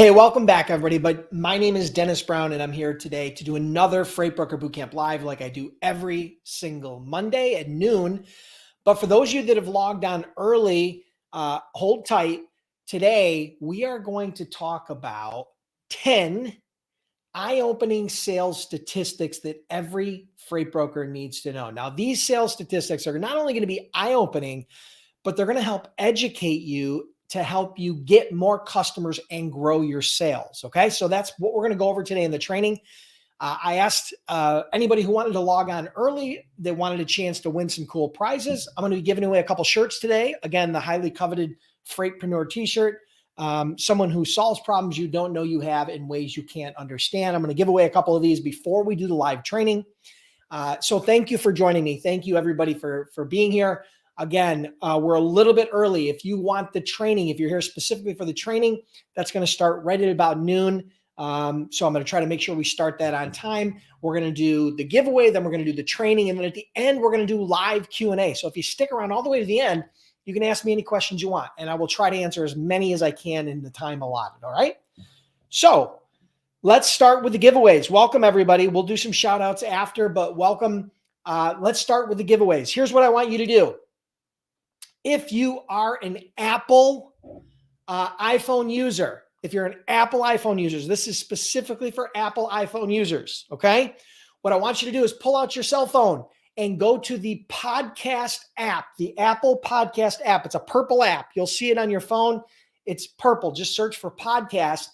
Hey, welcome back, everybody. But my name is Dennis Brown, and I'm here today to do another Freight Broker Bootcamp Live like I do every single Monday at noon. But for those of you that have logged on early, hold tight. Today, we are going to talk about 10 eye-opening sales statistics that every freight broker needs to know. Now, these sales statistics are not only going to be eye-opening, but they're going to help educate you to help you get more customers and grow your sales. Okay. So that's what we're going to go over today in the training. I asked anybody who wanted to log on early that wanted a chance to win some cool prizes. I'm going to be giving away a couple shirts today. Again, the highly coveted Freightpreneur t-shirt. Someone who solves problems you don't know you have in ways you can't understand. I'm going to give away a couple of these before we do the live training. So thank you for joining me. Thank you everybody for being here. Again, we're a little bit early. If you want the training, if you're here specifically for the training, that's going to start right at about noon. So I'm going to try to make sure we start that on time. We're going to do the giveaway, then we're going to do the training, and then at the end, we're going to do live Q&A. So if you stick around all the way to the end, you can ask me any questions you want, and I will try to answer as many as I can in the time allotted, all right? So let's start with the giveaways. Welcome, everybody. We'll do some shout-outs after, but welcome. Let's start with the giveaways. Here's what I want you to do. If you are an Apple iPhone user, if you're an Apple iPhone user, this is specifically for Apple iPhone users, okay? What I want you to do is pull out your cell phone and go to the podcast app, the Apple Podcast app. It's a purple app. You'll see it on your phone. It's purple. Just search for podcast.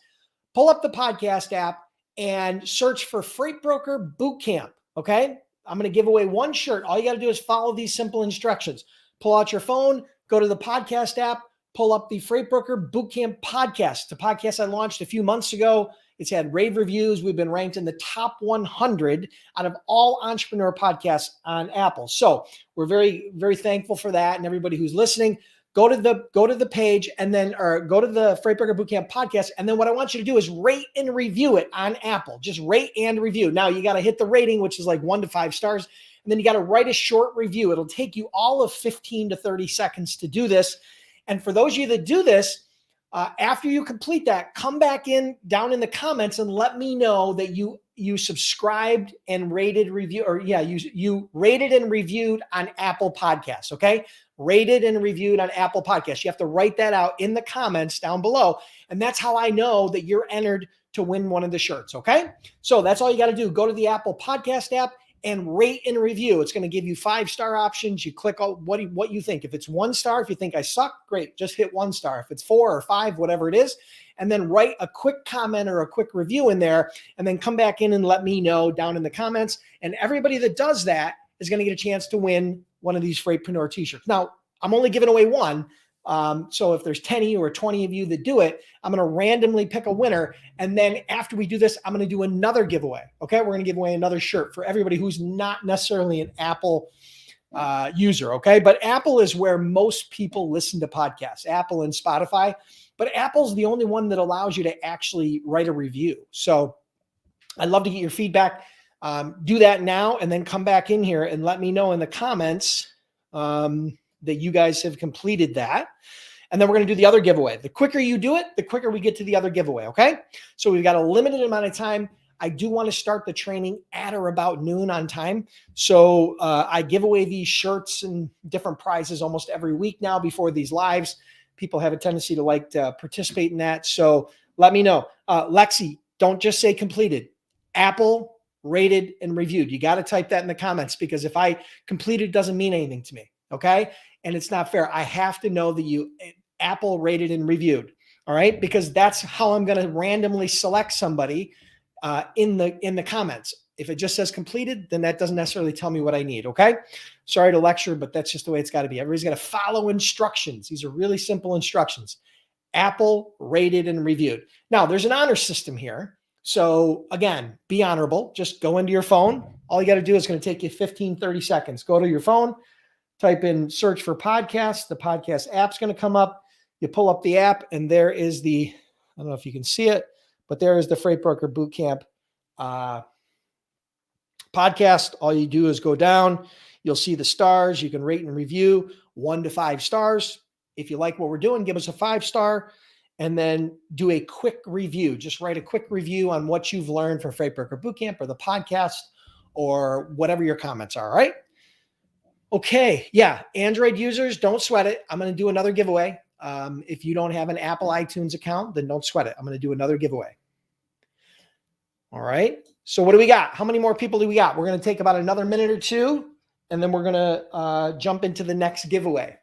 Pull up the podcast app and search for Freight Broker Bootcamp, okay? I'm going to give away one shirt. All you got to do is follow these simple instructions. Pull out your phone, go to the podcast app, pull up the Freight Broker Bootcamp podcast. The podcast I launched a few months ago. It's had rave reviews. We've been ranked in the top 100 out of all entrepreneur podcasts on Apple. So we're very, very thankful for that. And everybody who's listening, go to the page and then, or go to the Freight Broker Bootcamp podcast. And then what I want you to do is rate and review it on Apple. Just rate and review. Now you got to hit the rating, which is like 1 to 5 stars. And then you got to write a short review. It'll take you all of 15 to 30 seconds to do this. And for those of you that do this, after you complete that, come back in down in the comments and let me know that you subscribed and rated review, or you rated and reviewed on Apple Podcasts. Okay. Rated and reviewed on Apple Podcasts. You have to write that out in the comments down below. And that's how I know that you're entered to win one of the shirts. Okay. So that's all you got to do. Go to the Apple Podcast app and rate and review. It's going to give you 5-star options. You click on what you think. If it's 1 star, if you think I suck, great, just hit 1 star. If it's 4 or 5, whatever it is, and then write a quick comment or a quick review in there, and then come back in and let me know down in the comments. And everybody that does that is going to get a chance to win one of these Freightpreneur t-shirts. Now, I'm only giving away one. So if there's 10 of you or 20 of you that do it, I'm going to randomly pick a winner. And then after we do this, I'm going to do another giveaway. Okay. We're going to give away another shirt for everybody who's not necessarily an Apple user. Okay. But Apple is where most people listen to podcasts, Apple and Spotify, but Apple's the only one that allows you to actually write a review. So I'd love to get your feedback. Do that now and then come back in here and let me know in the comments, that you guys have completed that. And then we're going to do the other giveaway. The quicker you do it, the quicker we get to the other giveaway. Okay. So we've got a limited amount of time. I do want to start the training at or about noon on time. So I give away these shirts and different prizes almost every week now before these lives. People have a tendency to like to participate in that. So let me know. Lexi, don't just say completed. Apple rated and reviewed. You got to type that in the comments, because if I completed, it doesn't mean anything to me. Okay. And it's not fair. I have to know that you Apple rated and reviewed. All right. Because that's how I'm going to randomly select somebody in the comments. If it just says completed, then that doesn't necessarily tell me what I need. Okay. Sorry to lecture, but that's just the way it's got to be. Everybody's got to follow instructions. These are really simple instructions. Apple rated and reviewed. Now there's an honor system here. So again, be honorable. Just go into your phone. All you got to do is going to take you 15, 30 seconds. Go to your phone. Type in search for podcasts. The podcast app's going to come up. You pull up the app and there is I don't know if you can see it, but there is the Freight Broker Bootcamp podcast. All you do is go down. You'll see the stars. You can rate and review 1 to 5 stars. If you like what we're doing, give us a 5-star. and then do a quick review. Just write a quick review on what you've learned from Freight Broker Bootcamp or the podcast or whatever your comments are. All right. Okay. Yeah. Android users, don't sweat it. I'm going to do another giveaway. If you don't have an Apple iTunes account, then don't sweat it. I'm going to do another giveaway. All right. So what do we got? How many more people do we got? We're going to take about another minute or two, and then we're going to jump into the next giveaway.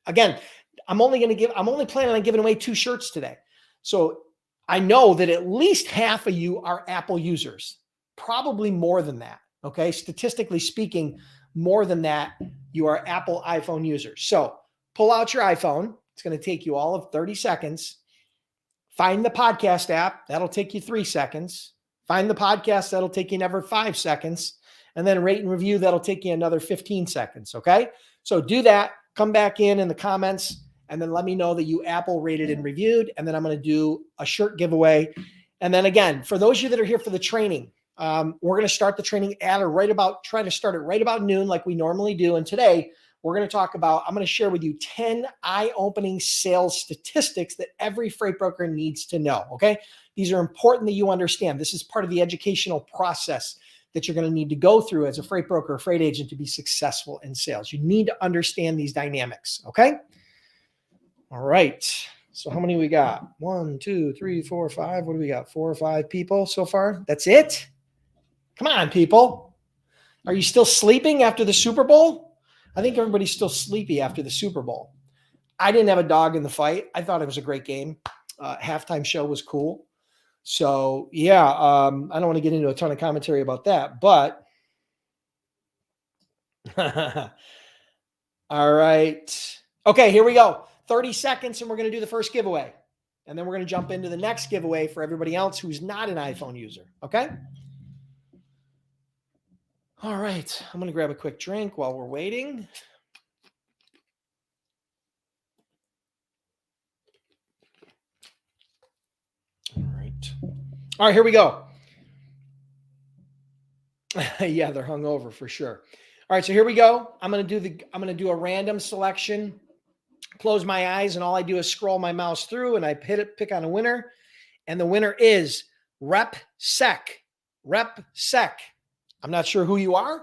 Again, I'm only planning on giving away 2 shirts today. So I know that at least half of you are Apple users, probably more than that. Okay. Statistically speaking, more than that, you are Apple iPhone users. So pull out your iPhone. It's going to take you all of 30 seconds. Find the podcast app. That'll take you 3 seconds. Find the podcast. That'll take you another 5 seconds. And then rate and review. That'll take you another 15 seconds. Okay. So do that. Come back in the comments and then let me know that you Apple rated and reviewed. And then I'm going to do a shirt giveaway. And then again, for those of you that are here for the training, we're going to start the training try to start it right about noon like we normally do. And today we're going to talk about, I'm going to share with you 10 eye-opening sales statistics that every freight broker needs to know. Okay. These are important that you understand. This is part of the educational process that you're going to need to go through as a freight broker or freight agent to be successful in sales. You need to understand these dynamics. Okay. All right. So how many we got? 1, 2, 3, 4, 5. What do we got? 4 or 5 people so far? That's it? Come on, people. Are you still sleeping after the Super Bowl? I think everybody's still sleepy after the Super Bowl. I didn't have a dog in the fight. I thought it was a great game. Halftime show was cool. So yeah, I don't want to get into a ton of commentary about that, but all right. Okay, here we go. 30 seconds and we're going to do the first giveaway. And then we're going to jump into the next giveaway for everybody else who's not an iPhone user. Okay. All right. I'm going to grab a quick drink while we're waiting. All right, here we go. Yeah, they're hungover for sure. All right, so here we go. I'm going to do a random selection. Close my eyes, and all I do is scroll my mouse through, and I pick on a winner, and the winner is RepSec. RepSec. I'm not sure who you are.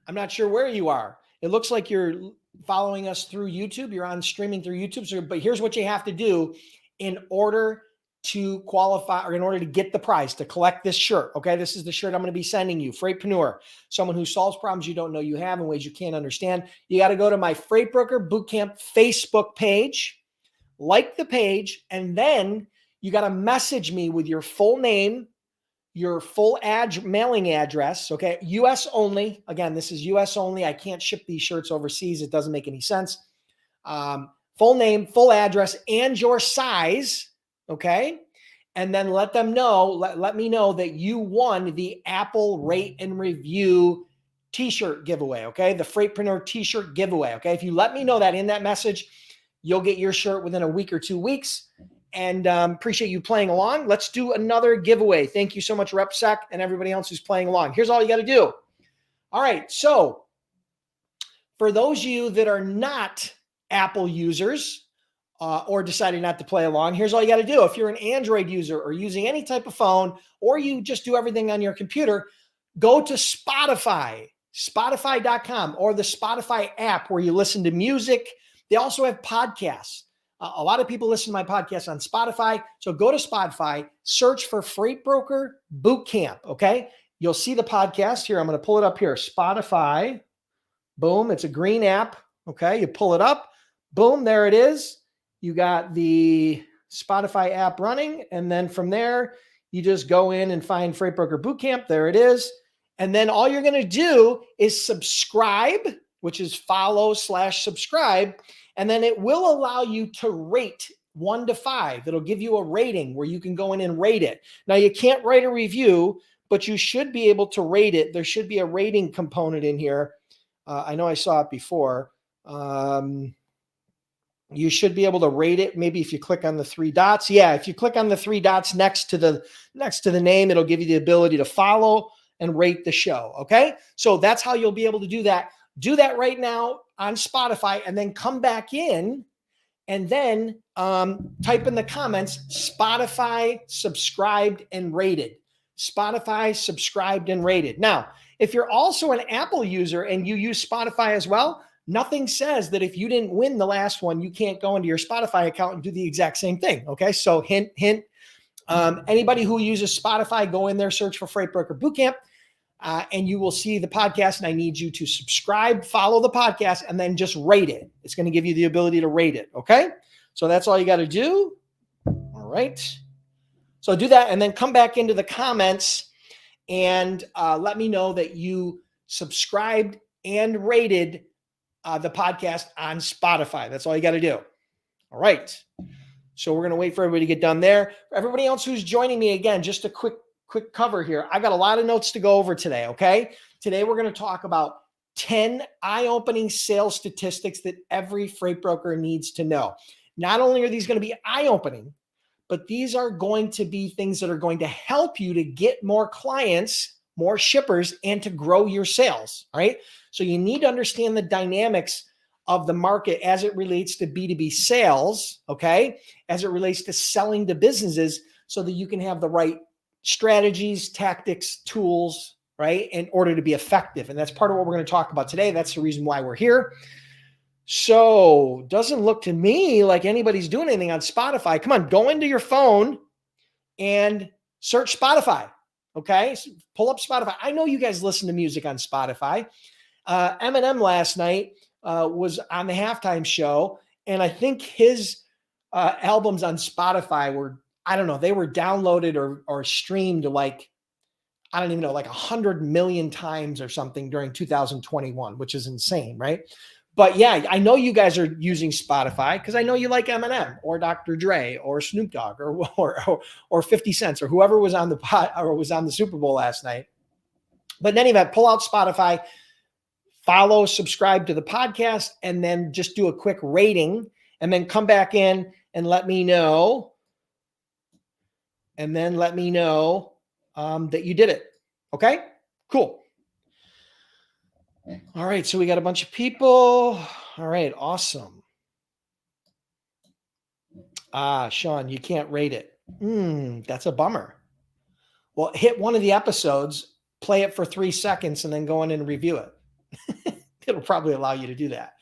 I'm not sure where you are. It looks like you're following us through YouTube. You're on streaming through YouTube. So, but here's what you have to do in order to qualify or in order to get the prize, to collect this shirt. Okay. This is the shirt I'm going to be sending you. Freightpreneur, someone who solves problems you don't know you have in ways you can't understand. You got to go to my Freight Broker Bootcamp Facebook page, like the page, and then you got to message me with your full name, your full mailing address. Okay. US only. Again, this is US only. I can't ship these shirts overseas. It doesn't make any sense. Full name, full address, and your size. Okay. And then let them know, let me know that you won the Apple Rate and Review t-shirt giveaway. Okay. The Freightpreneur t-shirt giveaway. Okay. If you let me know that in that message, you'll get your shirt within a week or 2 weeks. And appreciate you playing along. Let's do another giveaway. Thank you so much, RepSec, and everybody else who's playing along. Here's all you got to do. All right. So for those of you that are not Apple users, or deciding not to play along, here's all you got to do. If you're an Android user or using any type of phone, or you just do everything on your computer, go to Spotify, spotify.com, or the Spotify app where you listen to music. They also have podcasts. A lot of people listen to my podcast on Spotify. So go to Spotify, search for Freight Broker Bootcamp. Okay. You'll see the podcast here. I'm going to pull it up here. Spotify. Boom. It's a green app. Okay. You pull it up. Boom. There it is. You got the Spotify app running. And then from there, you just go in and find Freight Broker Bootcamp. There it is. And then all you're going to do is subscribe, which is follow/subscribe. And then it will allow you to rate 1 to 5. It'll give you a rating where you can go in and rate it. Now, you can't write a review, but you should be able to rate it. There should be a rating component in here. I know I saw it before. You should be able to rate it. Maybe if you click on the 3 dots. Yeah, if you click on the 3 dots next to the name, it'll give you the ability to follow and rate the show. Okay. So that's how you'll be able to do that. Do that right now on Spotify, and then come back in and then type in the comments, Spotify subscribed and rated. Spotify subscribed and rated. Now, if you're also an Apple user and you use Spotify as well, nothing says that if you didn't win the last one, you can't go into your Spotify account and do the exact same thing. Okay. So hint, hint. Anybody who uses Spotify, go in there, search for Freight Broker Bootcamp, and you will see the podcast. And I need you to subscribe, follow the podcast, and then just rate it. It's going to give you the ability to rate it. Okay. So that's all you got to do. All right. So do that and then come back into the comments and let me know that you subscribed and rated the podcast on Spotify. That's all you got to do. All right. So we're going to wait for everybody to get done there. For everybody else who's joining me, again, just a quick cover here. I got a lot of notes to go over today, okay? Today we're going to talk about 10 eye-opening sales statistics that every freight broker needs to know. Not only are these going to be eye-opening, but these are going to be things that are going to help you to get more clients, more shippers, and to grow your sales, all right? So you need to understand the dynamics of the market as it relates to B2B sales, okay? As it relates to selling to businesses so that you can have the right strategies, tactics, tools, right? In order to be effective. And that's part of what we're going to talk about today. That's the reason why we're here. So doesn't look to me like anybody's doing anything on Spotify. Come on, go into your phone and search Spotify. Okay. So pull up Spotify. I know you guys listen to music on Spotify. Eminem last night was on the halftime show. And I think his albums on Spotify were, I don't know, they were downloaded or streamed like, I don't even know, like 100 million times or something during 2021, which is insane, right? But yeah, I know you guys are using Spotify because I know you like Eminem or Dr. Dre or Snoop Dogg or 50 Cent or whoever was on the pot or was on the Super Bowl last night. But in any event, pull out Spotify, follow, subscribe to the podcast, and then just do a quick rating and then come back in and let me know. And then let me know that you did it. Okay, cool. All right, so we got a bunch of people. All right, awesome. Sean, you can't rate it. That's a bummer. Well, hit one of the episodes, play it for 3 seconds, and then go in and review it. It'll probably allow you to do that.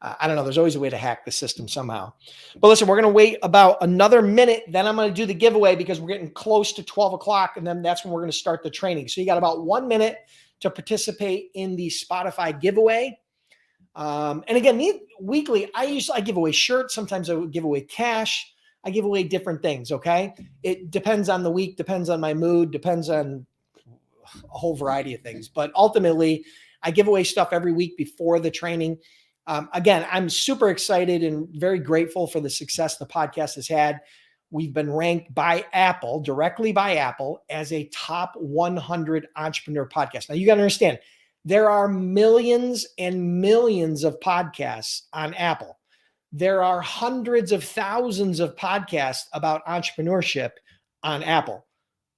I don't know. There's always a way to hack the system somehow. But listen, we're going to wait about another minute. Then I'm going to do the giveaway because we're getting close to 12 o'clock. And then that's when we're going to start the training. So you got about 1 minute to participate in the Spotify giveaway. And again, weekly, I give away shirts. Sometimes I would give away cash. I give away different things. Okay. It depends on the week, depends on my mood, depends on a whole variety of things. But ultimately, I give away stuff every week before the training. Again, I'm super excited and very grateful for the success the podcast has had. We've been ranked by Apple, directly by Apple, as a top 100 entrepreneur podcast. Now, you got to understand, there are millions and millions of podcasts on Apple. There are hundreds of thousands of podcasts about entrepreneurship on Apple.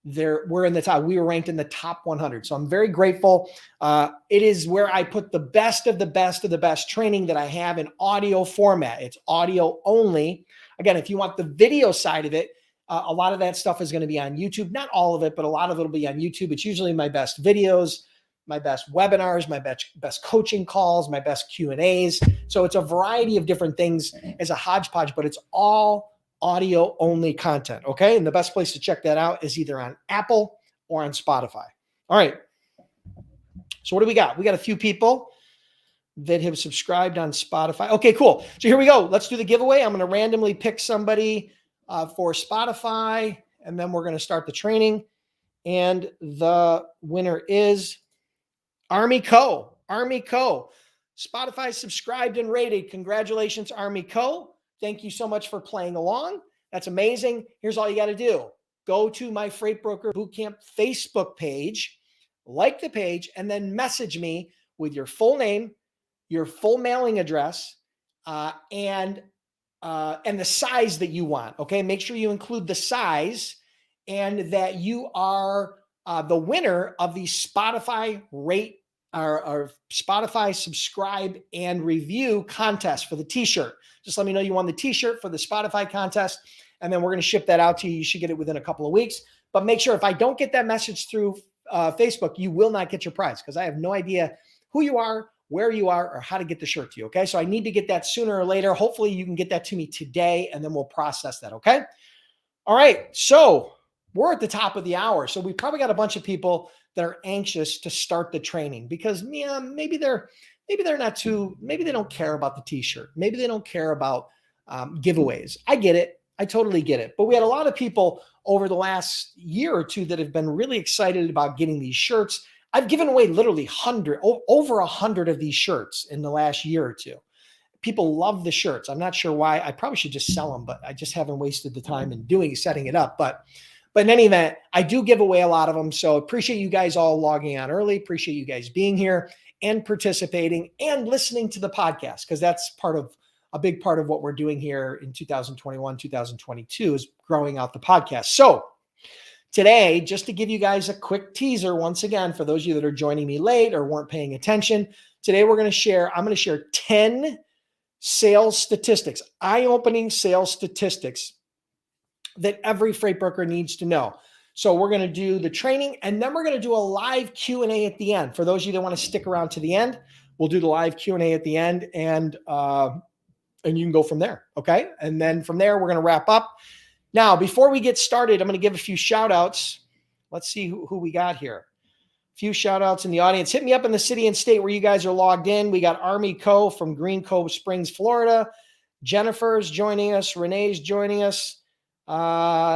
We're in the top. We were ranked in the top 100. So I'm very grateful. It is where I put the best of the best of the best training that I have in audio format. It's audio only. Again, if you want the video side of it, a lot of that stuff is going to be on YouTube. Not all of it, but a lot of it will be on YouTube. It's usually my best videos, my best webinars, my best coaching calls, my best Q&As. So it's a variety of different things as a hodgepodge, but it's all audio only content. Okay. And the best place to check that out is either on Apple or on Spotify. All right. So what do we got? We got a few people that have subscribed on Spotify. Okay, cool. So here we go. Let's do the giveaway. I'm going to randomly pick somebody for Spotify, and then we're going to start the training. And the winner is Army Co. Army Co. Spotify subscribed and rated. Congratulations, Army Co. Thank you so much for playing along. That's amazing. Here's all you got to do. Go to my Freight Broker Bootcamp Facebook page, like the page, and then message me with your full name, your full mailing address, and the size that you want. Okay, make sure you include the size and that you are the winner of the Spotify Rate our Spotify subscribe and review contest for the t-shirt. Just let me know you won the t-shirt for the Spotify contest, and then we're going to ship that out to you. You should get it within a couple of weeks. But make sure if I don't get that message through Facebook, you will not get your prize because I have no idea who you are, where you are, or how to get the shirt to you. Okay. So I need to get that sooner or later. Hopefully you can get that to me today and then we'll process that. Okay. All right. So we're at the top of the hour. So we probably got a bunch of people that are anxious to start the training because maybe they're not too, maybe they don't care about the t-shirt. Maybe they don't care about giveaways. I get it. I totally get it. But we had a lot of people over the last year or two that have been really excited about getting these shirts. I've given away literally over 100 of these shirts in the last year or two. People love the shirts. I'm not sure why. I probably should just sell them, but I just haven't wasted the time in setting it up. But in any event, I do give away a lot of them. So appreciate you guys all logging on early. Appreciate you guys being here and participating and listening to the podcast, because that's a big part of what we're doing here in 2021, 2022 is growing out the podcast. So today, just to give you guys a quick teaser, once again, for those of you that are joining me late or weren't paying attention, today I'm going to share 10 sales statistics, eye-opening sales statistics that every freight broker needs to know. So we're going to do the training and then we're going to do a live Q&A at the end. For those of you that want to stick around to the end, we'll do the live Q&A at the end and you can go from there. Okay. And then from there, we're going to wrap up. Now, before we get started, I'm going to give a few shout outs. Let's see who we got here. A few shout outs in the audience. Hit me up in the city and state where you guys are logged in. We got Army Co. from Green Cove Springs, Florida. Jennifer's joining us. Renee's joining us.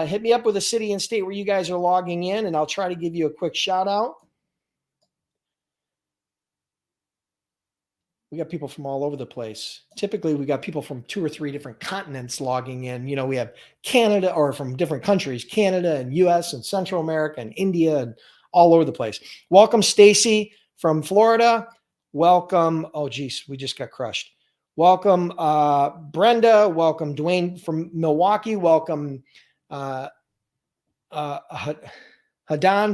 Hit me up with a city and state where you guys are logging in, and I'll try to give you a quick shout out. We got people from all over the place. Typically, we got people from 2 or 3 different continents logging in. You know, we have Canada, or from different countries, Canada and US and Central America and India and all over the place. Welcome, Stacy from Florida. Welcome. Oh, geez, we just got crushed. Welcome, Brenda. Welcome, Dwayne from Milwaukee. Welcome, Hadan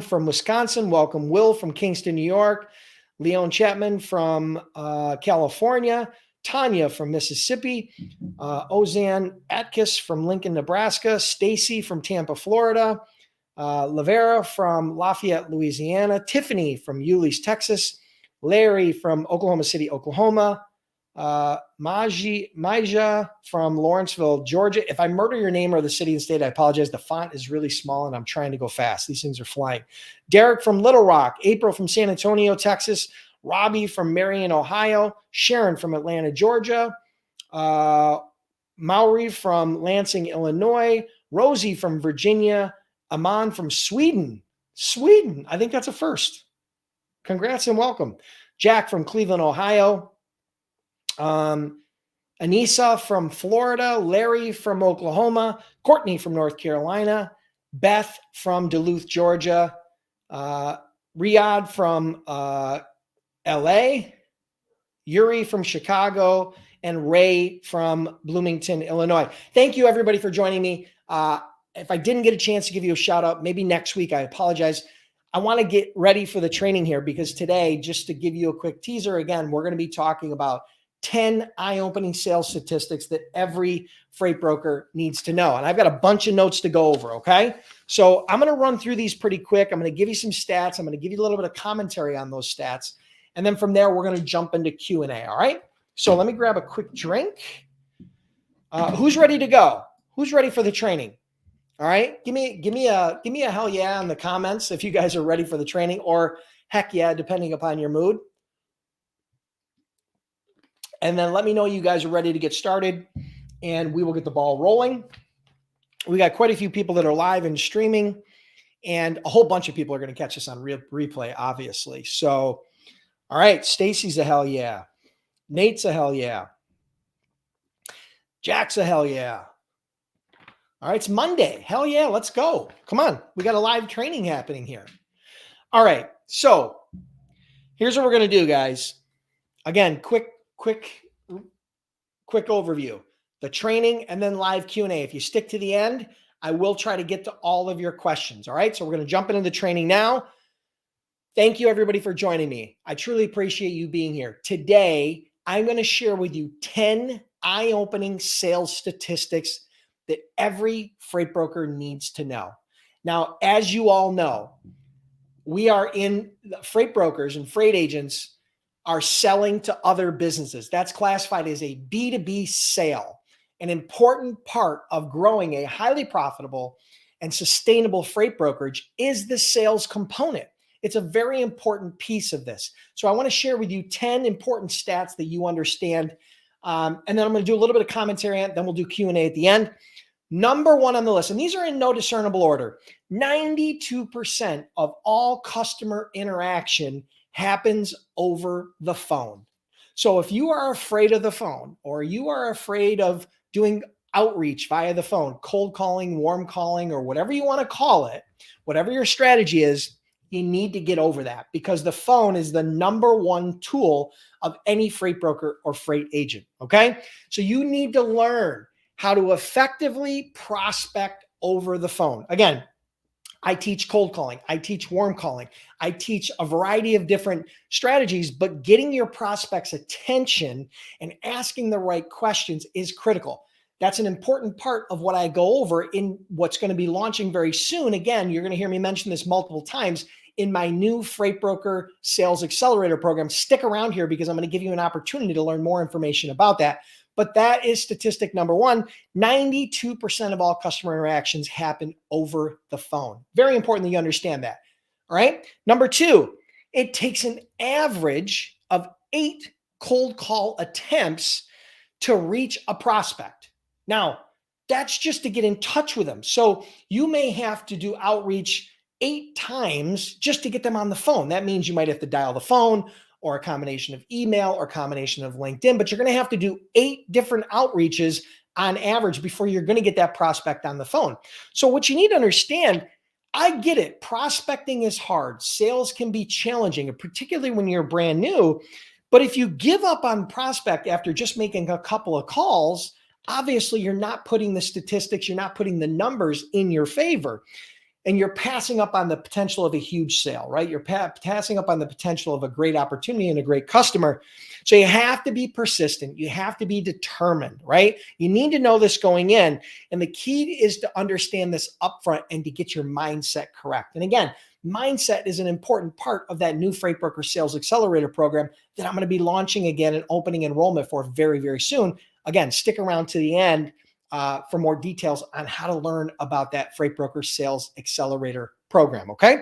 from Wisconsin. Welcome, Will from Kingston, New York. Leon Chapman from California, Tanya from Mississippi, Ozan Atkis from Lincoln, Nebraska, Stacy from Tampa, Florida, Lavera from Lafayette, Louisiana, Tiffany from Yulis, Texas, Larry from Oklahoma City, Oklahoma, Maja from Lawrenceville, Georgia. If I murder your name or the city and state, I apologize. The font is really small and I'm trying to go fast. These things are flying. Derek from Little Rock, April from San Antonio, Texas, Robbie from Marion, Ohio, Sharon from Atlanta, Georgia, Maury from Lansing, Illinois, Rosie from Virginia, Aman from Sweden. I think that's a first. Congrats and welcome. Jack from Cleveland, Ohio. Anissa from Florida, Larry from Oklahoma, Courtney from North Carolina, Beth from Duluth, Georgia, Riyadh from LA, Yuri from Chicago, and Ray from Bloomington, Illinois. Thank you, everybody, for joining me. If I didn't get a chance to give you a shout out, maybe next week, I apologize. I want to get ready for the training here because today, just to give you a quick teaser, again, we're going to be talking about 10 eye-opening sales statistics that every freight broker needs to know. And I've got a bunch of notes to go over, okay? So I'm going to run through these pretty quick. I'm going to give you some stats. I'm going to give you a little bit of commentary on those stats. And then from there, we're going to jump into Q&A, all right? So let me grab a quick drink. Who's ready to go? Who's ready for the training? All right? Give me a hell yeah in the comments if you guys are ready for the training, or heck yeah, depending upon your mood. And then let me know you guys are ready to get started and we will get the ball rolling. We got quite a few people that are live and streaming, and a whole bunch of people are going to catch us on replay, obviously. So, all right, Stacy's a hell yeah. Nate's a hell yeah. Jack's a hell yeah. All right, it's Monday. Hell yeah, let's go. Come on. We got a live training happening here. All right, so here's what we're going to do, guys. Again, quick overview. The training and then live Q&A. If you stick to the end, I will try to get to all of your questions. All right, so we're going to jump into the training now. Thank you, everybody, for joining me. I truly appreciate you being here. Today, I'm going to share with you 10 eye-opening sales statistics that every freight broker needs to know. Now, as you all know, we are in freight brokers and freight agents are selling to other businesses. That's classified as a B2B sale. An important part of growing a highly profitable and sustainable freight brokerage is the sales component. It's a very important piece of this. So I want to share with you 10 important stats that you understand. And then I'm going to do a little bit of commentary on it. Then we'll do Q&A at the end. Number one on the list, and these are in no discernible order, 92% of all customer interaction happens over the phone. So if you are afraid of the phone, or you are afraid of doing outreach via the phone, cold calling, warm calling, or whatever you want to call it, whatever your strategy is, you need to get over that, because the phone is the number one tool of any freight broker or freight agent. Okay. So you need to learn how to effectively prospect over the phone. Again, I teach cold calling. I teach warm calling. I teach a variety of different strategies, but getting your prospects' attention and asking the right questions is critical. That's an important part of what I go over in what's going to be launching very soon. Again, you're going to hear me mention this multiple times in my new Freight Broker Sales Accelerator program. Stick around here because I'm going to give you an opportunity to learn more information about that. But that is statistic number one. 92% of all customer interactions happen over the phone. Very important that you understand that. All right. Number two, it takes an average of 8 cold call attempts to reach a prospect. Now, that's just to get in touch with them. So you may have to do outreach 8 times just to get them on the phone. That means you might have to dial the phone, or a combination of email or combination of LinkedIn, but you're going to have to do 8 different outreaches on average before you're going to get that prospect on the phone. So what you need to understand, I get it. Prospecting is hard. Sales can be challenging, particularly when you're brand new. But if you give up on prospect after just making a couple of calls, obviously you're not putting the statistics, you're not putting the numbers in your favor. And you're passing up on the potential of a huge sale, right? You're passing up on the potential of a great opportunity and a great customer. So you have to be persistent. You have to be determined, right? You need to know this going in. And the key is to understand this upfront and to get your mindset correct. And again, mindset is an important part of that new Freight Broker Sales Accelerator program that I'm going to be launching again and opening enrollment for very, very soon. Again, stick around to the end for more details on how to learn about that Freight Broker Sales Accelerator program. Okay.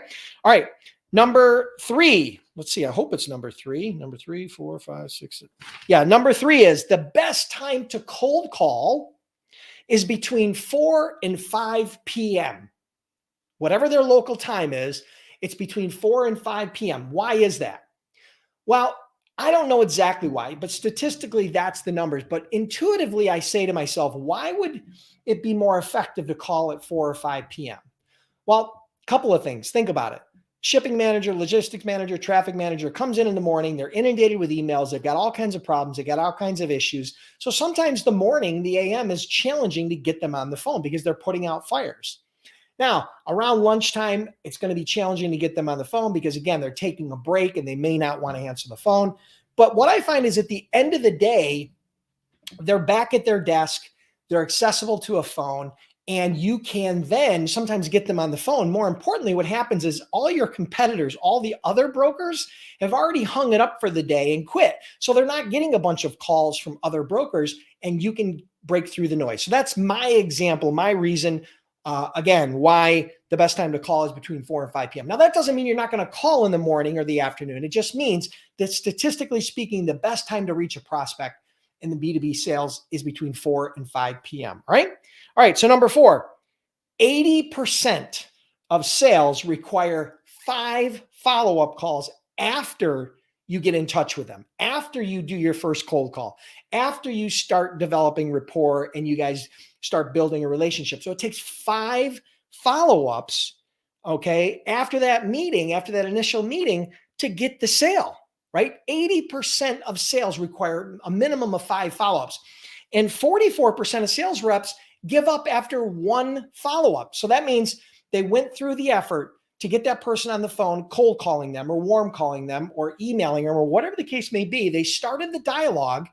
All right. Number 3. Let's see. I hope it's number 3. Number 3, 4, 5, 6. Yeah. Number 3 is the best time to cold call is between 4 and 5 p.m. Whatever their local time is, it's between 4 and 5 p.m. Why is that? Well, I don't know exactly why, but statistically, that's the numbers. But intuitively, I say to myself, why would it be more effective to call at 4 or 5 p.m.? Well, a couple of things. Think about it. Shipping manager, logistics manager, traffic manager comes in the morning. They're inundated with emails. They've got all kinds of problems. They got all kinds of issues. So sometimes the morning, the AM, is challenging to get them on the phone because they're putting out fires. Now, around lunchtime, it's going to be challenging to get them on the phone because, again, they're taking a break and they may not want to answer the phone. But what I find is at the end of the day, they're back at their desk, they're accessible to a phone, and you can then sometimes get them on the phone. More importantly, what happens is all your competitors, all the other brokers have already hung it up for the day and quit. So they're not getting a bunch of calls from other brokers, and you can break through the noise. So that's my example, my reason. Again, why the best time to call is between 4 and 5 p.m. Now, that doesn't mean you're not going to call in the morning or the afternoon. It just means that statistically speaking, the best time to reach a prospect in the B2B sales is between 4 and 5 p.m. All right. All right. So number 4, 80% of sales require 5 follow-up calls after you get in touch with them, after you do your first cold call, after you start developing rapport and you guys start building a relationship. So it takes 5 follow-ups, okay, after that meeting, after that initial meeting to get the sale, right? 80% of sales require a minimum of 5 follow-ups. And 44% of sales reps give up after 1 follow-up. So that means they went through the effort, to get that person on the phone, cold calling them or warm calling them or emailing them or whatever the case may be. They started the dialogue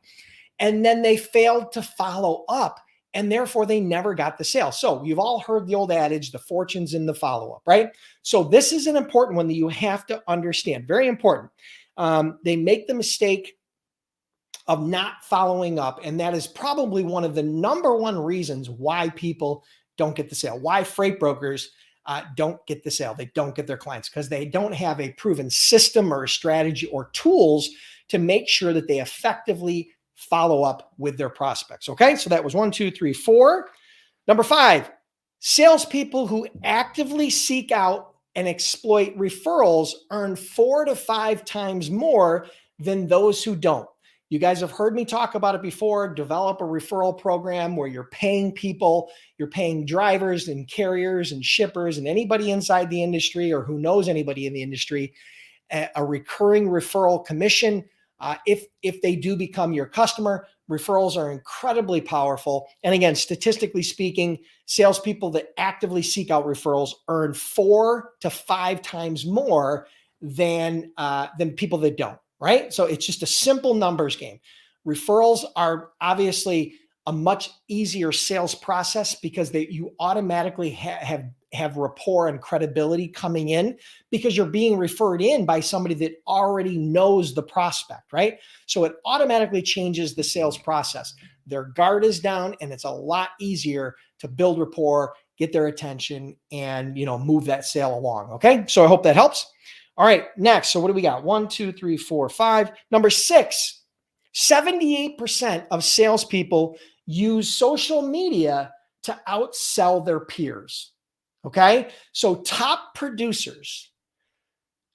and then they failed to follow up, and therefore they never got the sale. So you've all heard the old adage, the fortune's in the follow-up, right? So this is an important one that you have to understand. Very important. They make the mistake of not following up, and that is probably one of the number one reasons why people don't get the sale, why freight brokers don't get the sale. They don't get their clients because they don't have a proven system or a strategy or tools to make sure that they effectively follow up with their prospects. Okay, so that was 1, 2, 3, 4. Number 5, salespeople who actively seek out and exploit referrals earn 4 to 5 times more than those who don't. You guys have heard me talk about it before. Develop a referral program where you're paying people, you're paying drivers and carriers and shippers and anybody inside the industry or who knows anybody in the industry a recurring referral commission. If they do become your customer, referrals are incredibly powerful. And again, statistically speaking, salespeople that actively seek out referrals earn 4 to 5 times more than people that don't. Right? So it's just a simple numbers game. Referrals are obviously a much easier sales process because you automatically have rapport and credibility coming in because you're being referred in by somebody that already knows the prospect, right? So it automatically changes the sales process. Their guard is down and it's a lot easier to build rapport, get their attention, and move that sale along. Okay. So I hope that helps. All right, next. So what do we got? 1, 2, 3, 4, 5. Number 6, 78% of salespeople use social media to outsell their peers. Okay, so top producers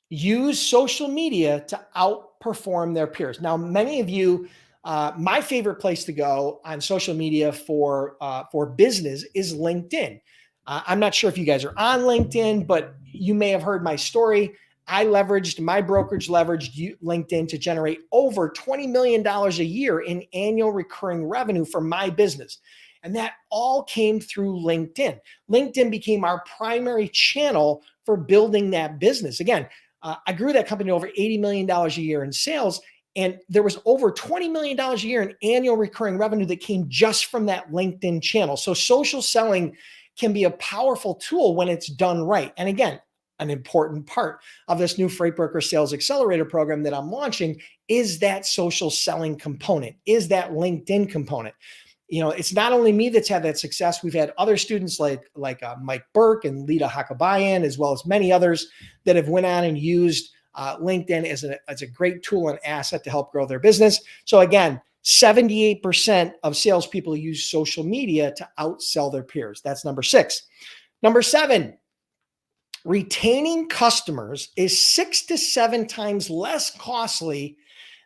use social media to outperform their peers. Now, many of you, my favorite place to go on social media for business is LinkedIn. I'm not sure if you guys are on LinkedIn, but you may have heard my story. My brokerage leveraged LinkedIn to generate over $20 million a year in annual recurring revenue for my business. And that all came through LinkedIn. LinkedIn became our primary channel for building that business. Again, I grew that company to over $80 million a year in sales. And there was over $20 million a year in annual recurring revenue that came just from that LinkedIn channel. So social selling can be a powerful tool when it's done right. And again, an important part of this new Freight Broker Sales Accelerator program that I'm launching is that social selling component, is that LinkedIn component. It's not only me that's had that success. We've had other students like Mike Burke and Lita Hakabayan, as well as many others that have went on and used LinkedIn as a great tool and asset to help grow their business. So again, 78% of salespeople use social media to outsell their peers. That's number 6. Number 7, retaining customers is 6 to 7 times less costly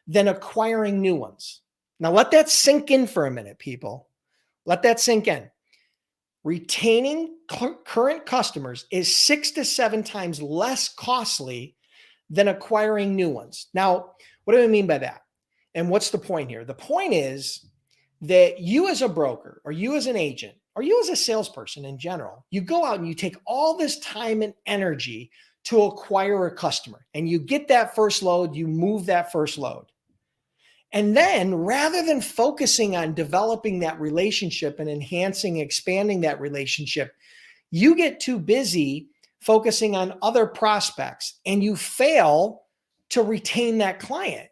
than acquiring new ones. Now, let that sink in for a minute, people. Let that sink in. Retaining current customers is 6 to 7 times less costly than acquiring new ones. Now, what do I mean by that? And what's the point here? The point is that you as a broker or you as an agent or you as a salesperson in general, you go out and you take all this time and energy to acquire a customer and you get that first load, you move that first load. And then rather than focusing on developing that relationship and enhancing, expanding that relationship, you get too busy focusing on other prospects and you fail to retain that client.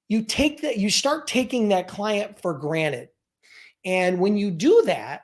You start taking that client for granted. And when you do that,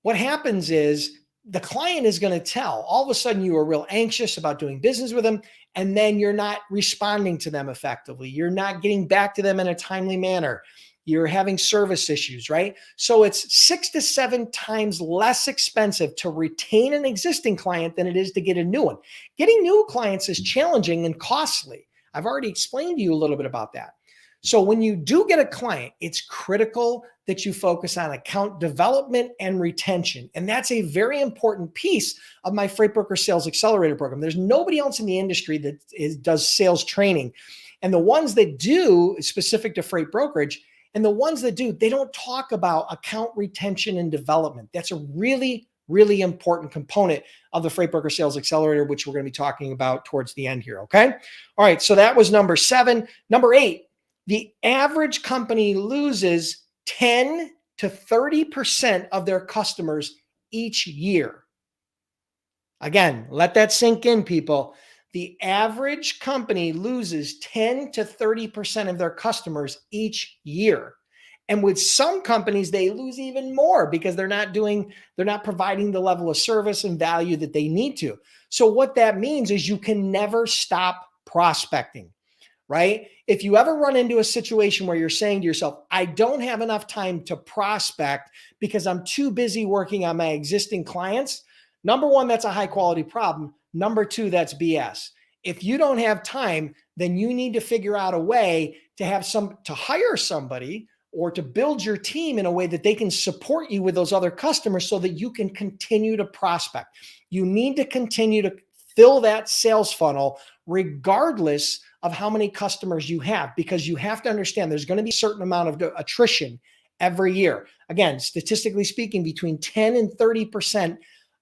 what happens is the client is going to tell. All of a sudden, you are real anxious about doing business with them, and then you're not responding to them effectively. You're not getting back to them in a timely manner. You're having service issues, right? So it's 6 to 7 times less expensive to retain an existing client than it is to get a new one. Getting new clients is challenging and costly. I've already explained to you a little bit about that. So when you do get a client, it's critical that you focus on account development and retention. And that's a very important piece of my Freight Broker Sales Accelerator program. There's nobody else in the industry that does sales training. And the ones that do, specific to freight brokerage, and the ones that do, they don't talk about account retention and development. That's a really, really important component of the Freight Broker Sales Accelerator, which we're going to be talking about towards the end here. Okay. All right. So that was number 7. Number 8, the average company loses 10 to 30% of their customers each year. Again, let that sink in, people. The average company loses 10 to 30% of their customers each year. And with some companies, they lose even more because they're not providing the level of service and value that they need to. So what that means is you can never stop prospecting, right? If you ever run into a situation where you're saying to yourself, I don't have enough time to prospect because I'm too busy working on my existing clients, number one, that's a high quality problem. Number 2, that's BS. If you don't have time, then you need to figure out a way to hire somebody or to build your team in a way that they can support you with those other customers so that you can continue to prospect. You need to continue to fill that sales funnel regardless of how many customers you have, because you have to understand there's going to be a certain amount of attrition every year. Again, statistically speaking, between 10 and 30%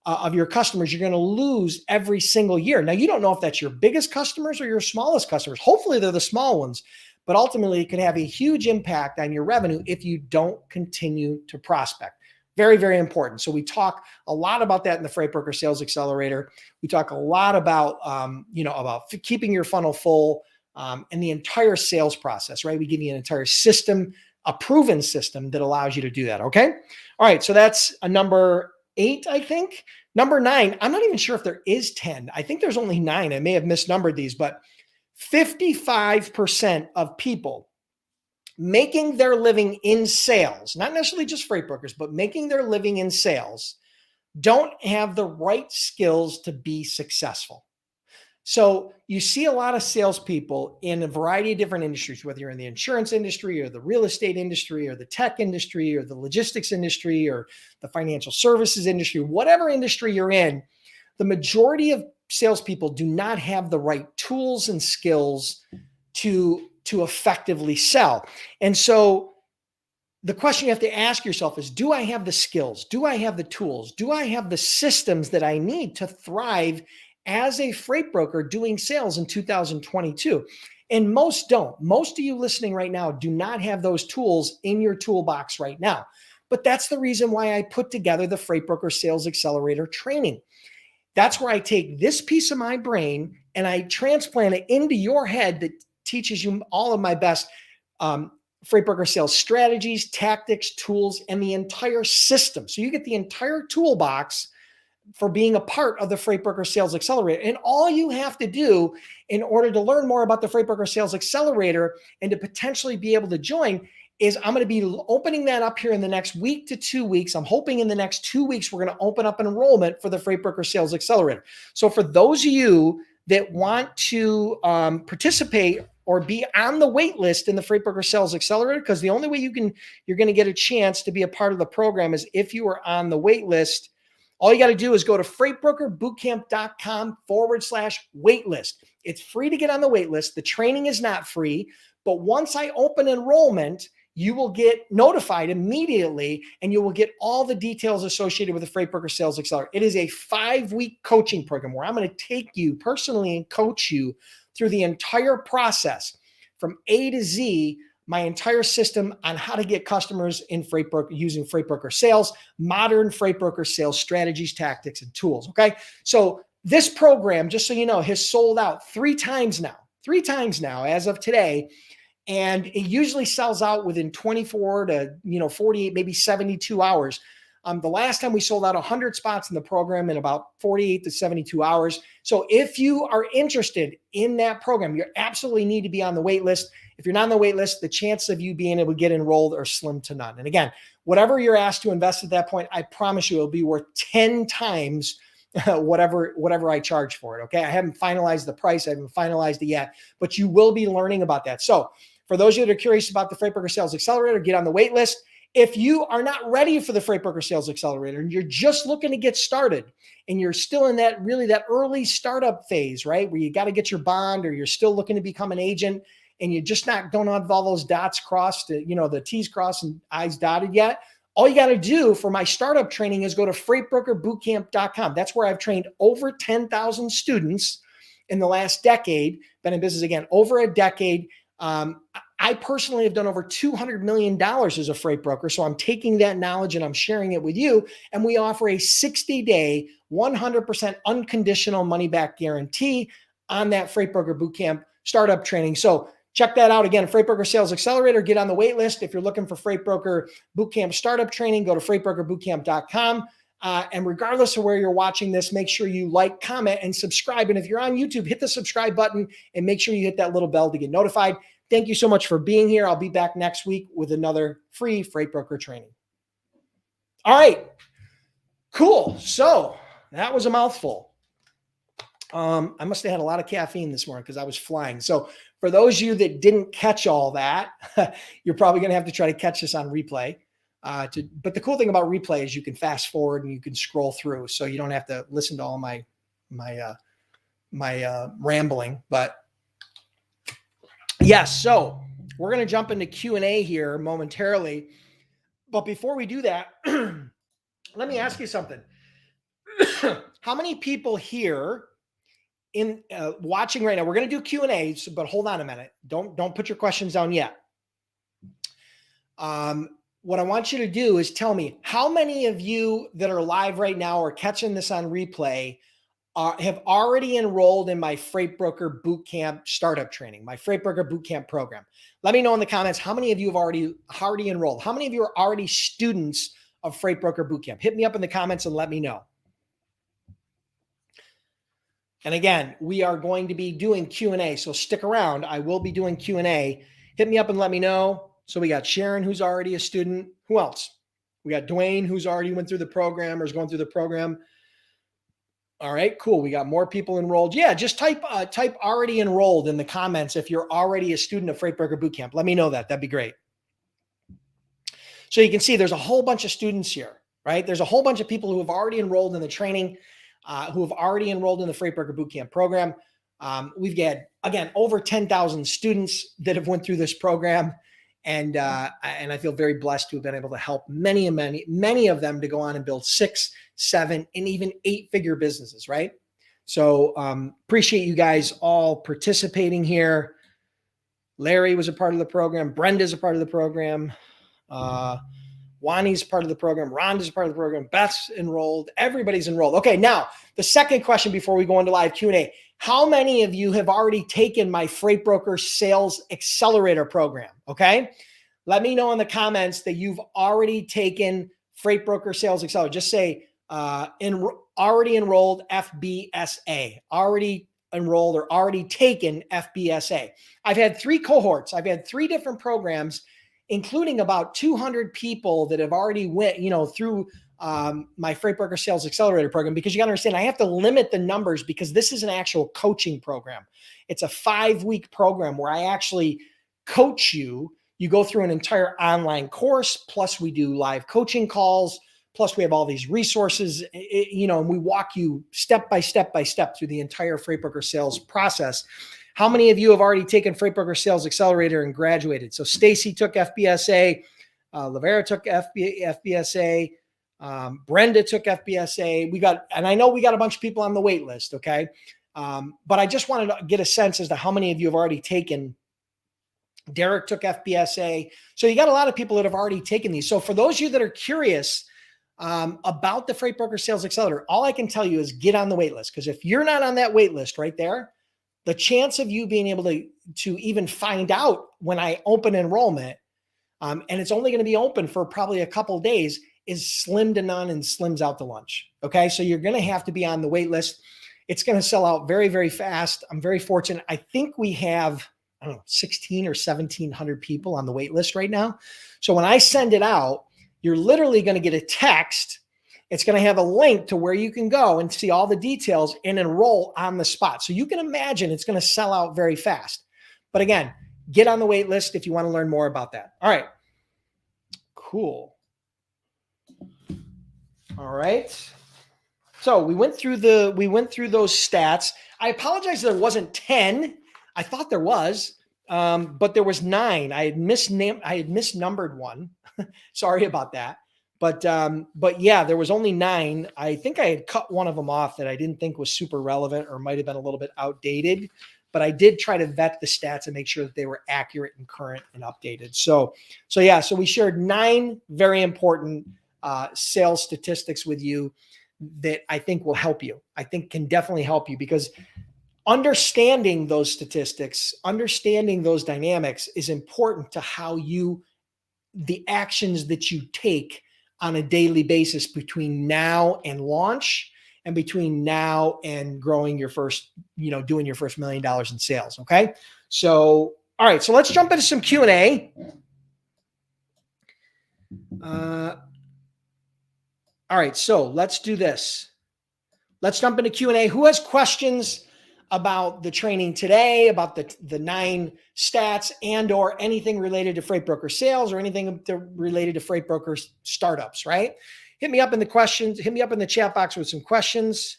of your customers, you're going to lose every single year. Now, you don't know if that's your biggest customers or your smallest customers. Hopefully they're the small ones, but ultimately it can have a huge impact on your revenue if you don't continue to prospect. Very, very important. So we talk a lot about that in the Freight Broker Sales Accelerator. We talk a lot about, about keeping your funnel full and the entire sales process, right? We give you an entire system, a proven system that allows you to do that. Okay. All right. So that's a number 8, I think. Number 9, I'm not even sure if there is 10. I think there's only 9. I may have misnumbered these, but 55% of people making their living in sales, not necessarily just freight brokers, but making their living in sales, don't have the right skills to be successful. So you see a lot of salespeople in a variety of different industries, whether you're in the insurance industry or the real estate industry or the tech industry or the logistics industry or the financial services industry, whatever industry you're in, the majority of salespeople do not have the right tools and skills to effectively sell. And so the question you have to ask yourself is, do I have the skills? Do I have the tools? Do I have the systems that I need to thrive as a freight broker doing sales in 2022? And most don't. Most of you listening right now do not have those tools in your toolbox right now. But that's the reason why I put together the Freight Broker Sales Accelerator training. That's where I take this piece of my brain and I transplant it into your head that teaches you all of my best freight broker sales strategies, tactics, tools, and the entire system. So you get the entire toolbox for being a part of the Freight Broker Sales Accelerator. And all you have to do in order to learn more about the Freight Broker Sales Accelerator and to potentially be able to join is I'm going to be opening that up here in the next week to 2 weeks. I'm hoping in the next 2 weeks, we're going to open up an enrollment for the Freight Broker Sales Accelerator. So for those of you that want to participate or be on the wait list in the Freight Broker Sales Accelerator, because the only way you're going to get a chance to be a part of the program is if you are on the wait list. All you got to do is go to freightbrokerbootcamp.com/waitlist. It's free to get on the wait list. The training is not free, but once I open enrollment, you will get notified immediately and you will get all the details associated with the Freight Broker Sales Accelerator. It is a 5-week coaching program where I'm going to take you personally and coach you through the entire process from A to Z, my entire system on how to get customers in freight broker using freight broker sales, modern freight broker sales strategies, tactics, and tools. Okay. So this program, just so you know, has sold out 3 times now as of today. And it usually sells out within 24 to 48, maybe 72 hours. The last time we sold out 100 spots in the program in about 48 to 72 hours. So if you are interested in that program, you absolutely need to be on the wait list. If you're not on the wait list, the chance of you being able to get enrolled are slim to none. And again, whatever you're asked to invest at that point, I promise you it'll be worth 10 times whatever I charge for it. Okay. I haven't finalized the price. I haven't finalized it yet, but you will be learning about that. So for those of you that are curious about the Freight Broker Sales Accelerator, get on the wait list. If you are not ready for the Freight Broker Sales Accelerator and you're just looking to get started and you're still in that early startup phase, right? Where you got to get your bond or you're still looking to become an agent and you just don't have all those dots crossed, the T's crossed and I's dotted yet. All you got to do for my startup training is go to freightbrokerbootcamp.com. That's where I've trained over 10,000 students in the last decade. Been in business again over a decade. I personally have done over $200 million as a freight broker. So I'm taking that knowledge and I'm sharing it with you. And we offer a 60-day, 100% unconditional money back guarantee on that Freight Broker Bootcamp startup training. So check that out. Again, Freight Broker Sales Accelerator, get on the wait list. If you're looking for Freight Broker Bootcamp startup training, go to freightbrokerbootcamp.com. And regardless of where you're watching this, make sure you like, comment, and subscribe. And if you're on YouTube, hit the subscribe button and make sure you hit that little bell to get notified. Thank you so much for being here. I'll be back next week with another free Freight Broker training. All right, cool. So that was a mouthful. I must have had a lot of caffeine this morning because I was flying. So for those of you that didn't catch all that, you're probably going to have to try to catch this on replay. But the cool thing about replay is you can fast forward and you can scroll through, so you don't have to listen to all my rambling. But yes, so we're going to jump into Q&A here momentarily. But before we do that, let me ask you something. How many people here in watching right now? We're going to do Q&A, but hold on a minute. Don't put your questions down yet. What I want you to do is tell me how many of you that are live right now or catching this on replay have already enrolled in my Freight Broker Bootcamp startup training, my Freight Broker Bootcamp program. Let me know in the comments how many of you have already enrolled. How many of you are already students of Freight Broker Bootcamp? Hit me up in the comments and let me know. And again, we are going to be doing Q&A, so stick around. I will be doing Q&A. Hit me up and let me know. So we got Sharon, who's already a student. Who else? We got Dwayne, who's already went through the program or is going through the program. All right, cool. We got more people enrolled. Yeah, just type already enrolled in the comments if you're already a student of Freight Broker Bootcamp. Let me know that. That'd be great. So you can see there's a whole bunch of students here, right? There's a whole bunch of people who have already enrolled in the training, who have already enrolled in the Freight Broker Bootcamp program. We've got, again, over 10,000 students that have went through this program. And I feel very blessed to have been able to help many of them to go on and build 6, 7, and even 8-figure businesses, right? So appreciate you guys all participating here. Larry was a part of the program. Brenda's a part of the program. Wani's part of the program. Rhonda's a part of the program. Beth's enrolled. Everybody's enrolled. Okay, now the second question before we go into live Q&A. How many of you have already taken my Freight Broker Sales Accelerator program? Okay, let me know in the comments that you've already taken Freight Broker Sales Accelerator. Just say already enrolled FBSA, already enrolled or already taken FBSA. I've had 3 cohorts. I've had 3 different programs, including about 200 people that have already went, through my Freight Broker Sales Accelerator program, because you got to understand, I have to limit the numbers because this is an actual coaching program. It's a 5-week program where I actually coach you. You go through an entire online course, plus we do live coaching calls, plus we have all these resources, and we walk you step by step through the entire Freight Broker sales process. How many of you have already taken Freight Broker Sales Accelerator and graduated? So Stacy took FBSA, Lavera took FBSA, Brenda took FBSA. And I know we got a bunch of people on the wait list, okay? But I just wanted to get a sense as to how many of you have already taken. Derek took FBSA. So you got a lot of people that have already taken these. So for those of you that are curious about the Freight Broker Sales Accelerator, all I can tell you is get on the wait list, because if you're not on that wait list right there, the chance of you being able to even find out when I open enrollment, and it's only going to be open for probably a couple of days, is slim to none and slims out to lunch. Okay. So you're going to have to be on the wait list. It's going to sell out very, very fast. I'm very fortunate. I think we have, 16 or 1,700 people on the wait list right now. So when I send it out, you're literally going to get a text. It's going to have a link to where you can go and see all the details and enroll on the spot. So you can imagine it's going to sell out very fast. But again, get on the wait list if you want to learn more about that. All right. Cool. All right. So we went through those stats. I apologize there wasn't 10. I thought there was, but there was 9. I had misnumbered one. Sorry about that. But yeah, there was only 9. I think I had cut one of them off that I didn't think was super relevant or might have been a little bit outdated. But I did try to vet the stats and make sure that they were accurate and current and updated. So yeah, so we shared 9 very important sales statistics with you that I think will help you. I think can definitely help you, because understanding those statistics, understanding those dynamics is important to how the actions that you take on a daily basis between now and launch, and between now and growing your first, doing your first $1 million in sales. Okay. So, all right. So let's jump into some Q&A. All right. So let's do this. Let's jump into Q&A. Who has questions about the training today, about the 9 stats, and or anything related to freight broker sales or anything related to freight broker startups, right? Hit me up in the questions. Hit me up in the chat box with some questions.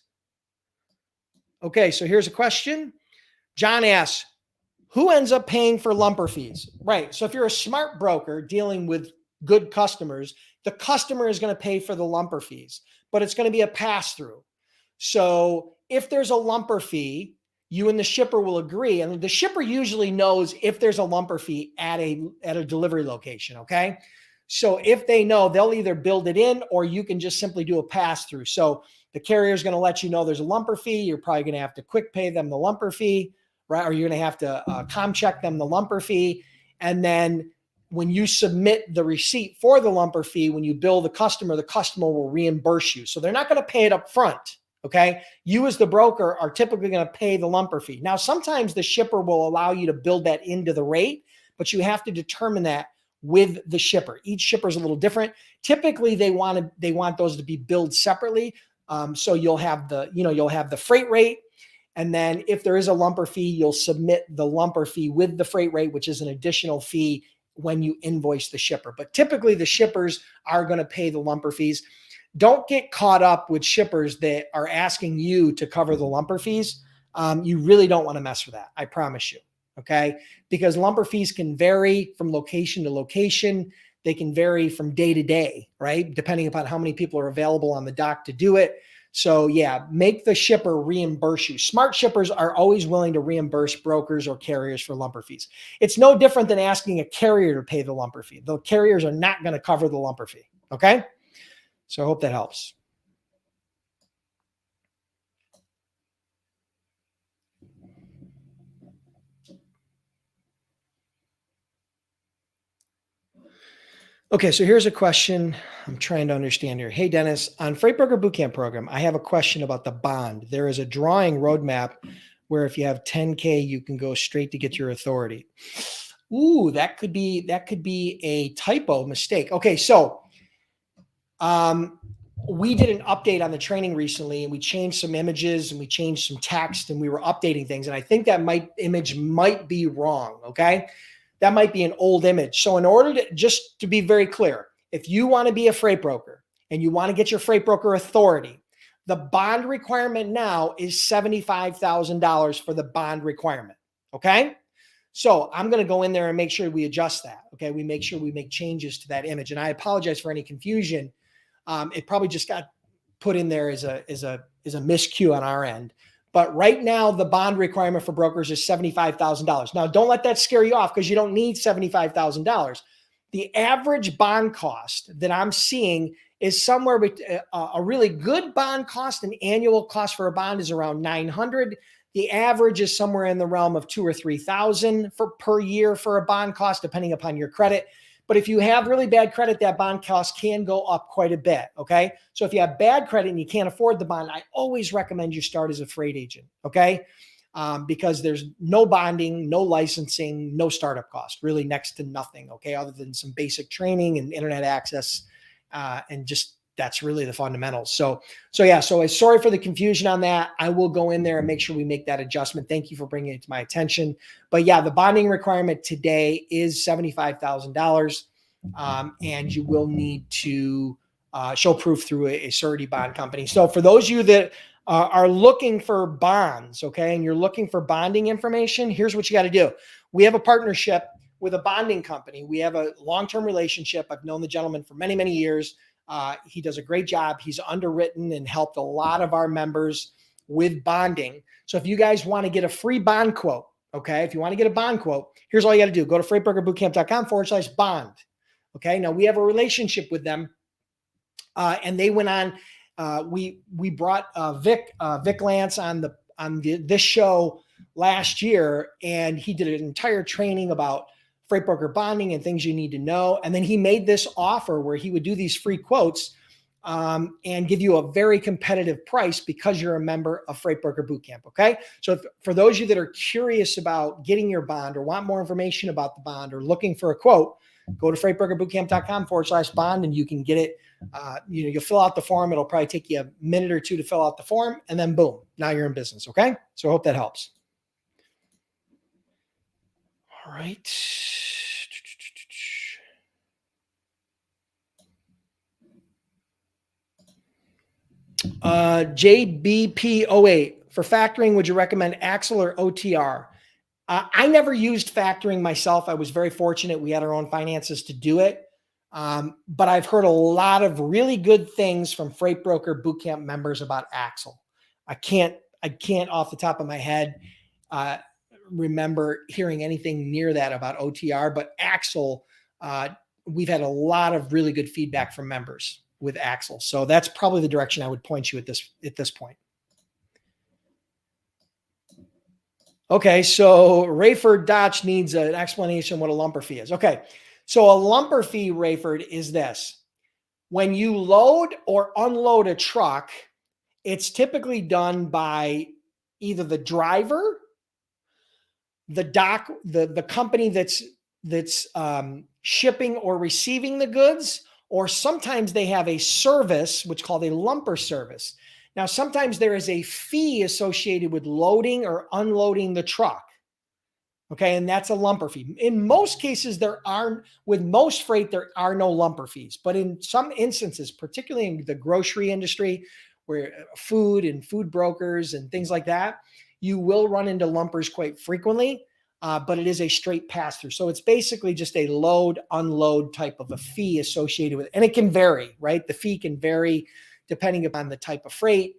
Okay, so here's a question. John asks, who ends up paying for lumper fees? Right. So if you're a smart broker dealing with good customers, the customer is going to pay for the lumper fees, but it's going to be a pass-through. So if there's a lumper fee, you and the shipper will agree, and the shipper usually knows if there's a lumper fee at a delivery location. Okay. So if they know, they'll either build it in, or you can just simply do a pass through. So the carrier is going to let you know there's a lumper fee. You're probably going to have to quick pay them the lumper fee, right? Or you're going to have to com check them the lumper fee. And then when you submit the receipt for the lumper fee, when you bill the customer will reimburse you. So they're not going to pay it up front. Okay. You as the broker are typically going to pay the lumper fee. Now, sometimes the shipper will allow you to build that into the rate, but you have to determine that with the shipper. Each shipper is a little different. Typically they want those to be billed separately. So you'll have the freight rate. And then if there is a lumper fee, you'll submit the lumper fee with the freight rate, which is an additional fee when you invoice the shipper. But typically the shippers are going to pay the lumper fees. Don't get caught up with shippers that are asking you to cover the lumper fees. You really don't want to mess with that. I promise you. Okay. Because lumper fees can vary from location to location. They can vary from day to day, right? Depending upon how many people are available on the dock to do it. So yeah, make the shipper reimburse you. Smart shippers are always willing to reimburse brokers or carriers for lumper fees. It's no different than asking a carrier to pay the lumper fee. The carriers are not going to cover the lumper fee. Okay. So I hope that helps. Okay, so here's a question I'm trying to understand here. Hey, Dennis, on Freight Broker Bootcamp program, I have a question about the bond. There is a drawing roadmap where if you have 10K, you can go straight to get your authority. Ooh, that could be a typo mistake. Okay, so we did an update on the training recently, and we changed some images and we changed some text, and we were updating things. And I think that image might be wrong. Okay. That might be an old image. So in order to, just to be very clear, if you want to be a freight broker and you want to get your freight broker authority, the bond requirement now is $75,000 for the bond requirement. Okay. So I'm going to go in there and make sure we adjust that. Okay. We make sure we make changes to that image. And I apologize for any confusion. It probably just got put in there as a miscue on our end. But right now, the bond requirement for brokers is $75,000. Now, don't let that scare you off, because you don't need $75,000. The average bond cost that I'm seeing is somewhere between a really good bond cost. An annual cost for a bond is around $900. The average is somewhere in the realm of $2,000 or $3,000 per year for a bond cost, depending upon your credit. But if you have really bad credit, that bond cost can go up quite a bit. Okay. So if you have bad credit and you can't afford the bond, I always recommend you start as a freight agent. Okay. Because there's no bonding, no licensing, no startup cost, really next to nothing. Okay. Other than some basic training and internet access. And just, that's really the fundamentals. So sorry for the confusion on that. I will go in there and make sure we make that adjustment. Thank you for bringing it to my attention. But yeah, the bonding requirement today is $75,000. And you will need to show proof through a surety bond company. So for those of you that are looking for bonds, okay, and you're looking for bonding information, here's what you got to do. We have a partnership with a bonding company. We have a long-term relationship. I've known the gentleman for many, many years. He does a great job. He's underwritten and helped a lot of our members with bonding. So if you guys want to get a free bond quote, okay, if you want to get a bond quote, here's all you got to do. Go to freightbrokerbootcamp.com/bond. Okay, now we have a relationship with them. And they went on, we brought Vic Lance on this show last year, and he did an entire training about freight broker bonding and things you need to know. And then he made this offer where he would do these free quotes and give you a very competitive price because you're a member of Freight Broker Bootcamp. Okay. So for those of you that are curious about getting your bond or want more information about the bond or looking for a quote, go to freightbrokerbootcamp.com/bond and you can get it. You'll fill out the form. It'll probably take you a minute or two to fill out the form, and then boom, now you're in business. Okay. So I hope that helps. All right. JBP08, for factoring, would you recommend Axle or OTR? I never used factoring myself. I was very fortunate. We had our own finances to do it. But I've heard a lot of really good things from Freight Broker Bootcamp members about Axle. I can't off the top of my head remember hearing anything near that about OTR, but Axle, we've had a lot of really good feedback from members with Axle. So that's probably the direction I would point you at this point. Okay, so Rayford Dodge needs an explanation what a lumper fee is. Okay, so a lumper fee, Rayford, is this. When you load or unload a truck, it's typically done by either the driver, the dock, the company that's shipping or receiving the goods, or sometimes they have a service, which is called a lumper service. Now, sometimes there is a fee associated with loading or unloading the truck. Okay, and that's a lumper fee. In most cases, with most freight, there are no lumper fees. But in some instances, particularly in the grocery industry, where food and food brokers and things like that, you will run into lumpers quite frequently, but it is a straight pass-through. So it's basically just a load, unload type of a fee associated with it. And it can vary, right? The fee can vary depending upon the type of freight,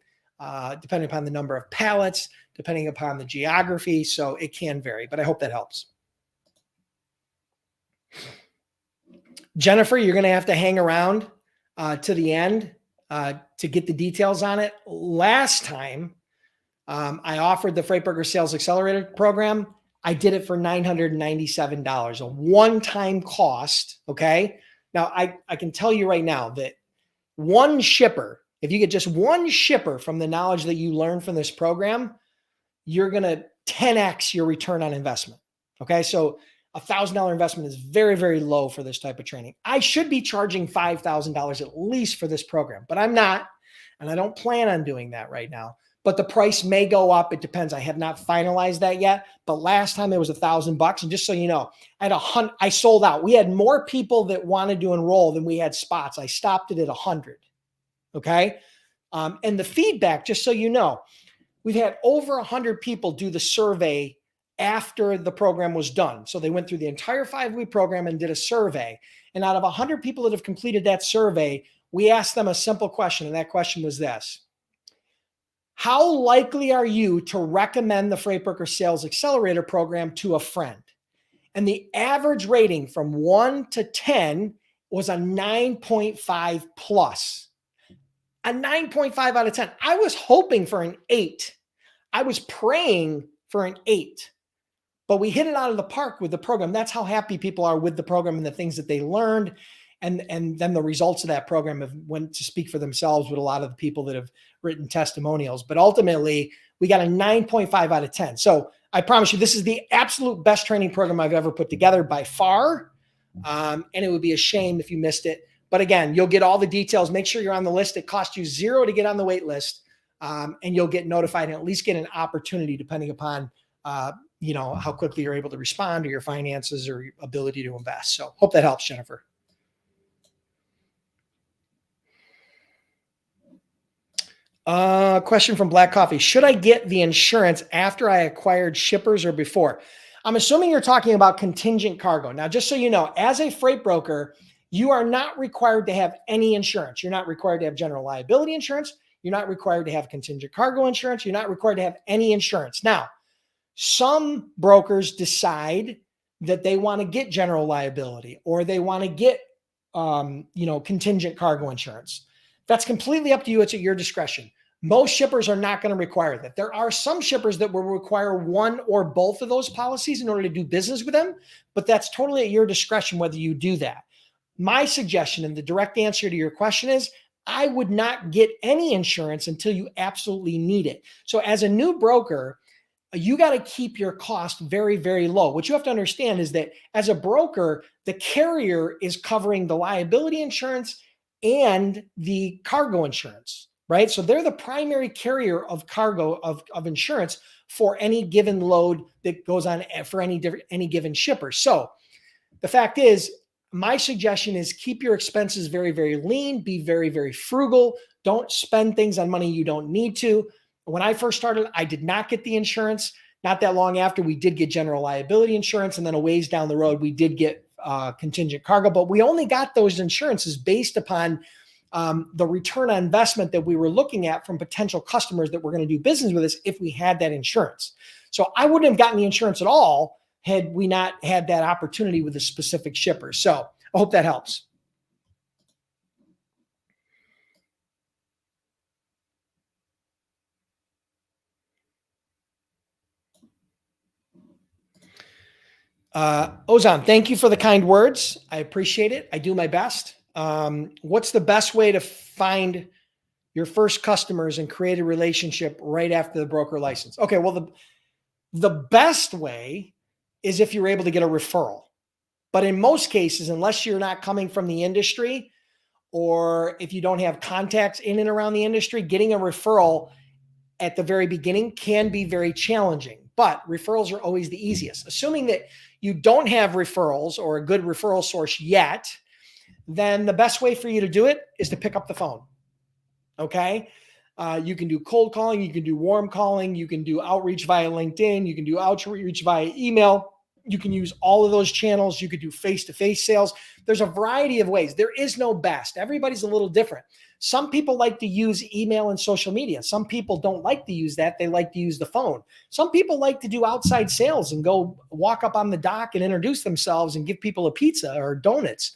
depending upon the number of pallets, depending upon the geography. So it can vary, but I hope that helps. Jennifer, you're going to have to hang around to the end to get the details on it. Last time I offered the Freight Broker Sales Accelerator program, I did it for $997, a one-time cost. Okay. Now I can tell you right now that one shipper, if you get just one shipper from the knowledge that you learn from this program, you're going to 10x your return on investment. Okay. So $1,000 investment is very, very low for this type of training. I should be charging $5,000 at least for this program, but I'm not, and I don't plan on doing that right now. But the price may go up. It depends. I have not finalized that yet. But last time it was $1,000. And just so you know, I sold out. We had more people that wanted to enroll than we had spots. I stopped it at 100. Okay. And the feedback, just so you know, we've had over 100 people do the survey after the program was done. So they went through the entire 5-week program and did a survey. And out of 100 people that have completed that survey, we asked them a simple question. And that question was this: how likely are you to recommend the Freight Broker Sales Accelerator program to a friend? And the average rating from 1 to 10 was a 9.5 plus. A 9.5 out of 10. I was hoping for an 8. I was praying for an 8. But we hit it out of the park with the program. That's how happy people are with the program and the things that they learned. And then the results of that program have went to speak for themselves with a lot of the people that have written testimonials. But ultimately, we got a 9.5 out of 10. So I promise you, this is the absolute best training program I've ever put together by far. And it would be a shame if you missed it. But again, you'll get all the details. Make sure you're on the list. It costs you $0 to get on the wait list. And you'll get notified and at least get an opportunity depending upon how quickly you're able to respond to your finances or your ability to invest. So hope that helps, Jennifer. Question from Black Coffee. Should I get the insurance after I acquired shippers or before? I'm assuming you're talking about contingent cargo. Now, just so you know, as a freight broker, You are not required to have any insurance. You're not required to have general liability insurance. You're not required to have contingent cargo insurance. You're not required to have any insurance. Now, some brokers decide that they want to get general liability or they want to get, contingent cargo insurance. That's completely up to you. It's at your discretion. Most shippers are not going to require that. There are some shippers that will require one or both of those policies in order to do business with them, but that's totally at your discretion whether you do that. My suggestion and the direct answer to your question is I would not get any insurance until you absolutely need it. So as a new broker, you got to keep your cost very, very low. What you have to understand is that as a broker, the carrier is covering the liability insurance and the cargo insurance, right? So they're the primary carrier of cargo of insurance for any given load that goes on for any given shipper. So the fact is, my suggestion is keep your expenses very, very lean, be very, very frugal. Don't spend things on money you don't need to. When I first started, I did not get the insurance. Not that long after, we did get general liability insurance. And then a ways down the road, we did get contingent cargo. But we only got those insurances based upon the return on investment that we were looking at from potential customers that were going to do business with us if we had that insurance. So I wouldn't have gotten the insurance at all had we not had that opportunity with a specific shipper. So I hope that helps. Ozan, thank you for the kind words. I appreciate it. I do my best. What's the best way to find your first customers and create a relationship right after the broker license? Okay, well, the best way is if you're able to get a referral. But in most cases, unless you're not coming from the industry or if you don't have contacts in and around the industry, getting a referral at the very beginning can be very challenging. But referrals are always the easiest. Assuming that you don't have referrals or a good referral source yet, then the best way for you to do it is to pick up the phone. Okay? You can do cold calling, you can do warm calling, you can do outreach via LinkedIn, you can do outreach via email. You can use all of those channels. You could do face-to-face sales. There's a variety of ways. There is no best. Everybody's a little different. Some people like to use email and social media. Some people don't like to use that. They like to use the phone. Some people like to do outside sales and go walk up on the dock and introduce themselves and give people a pizza or donuts.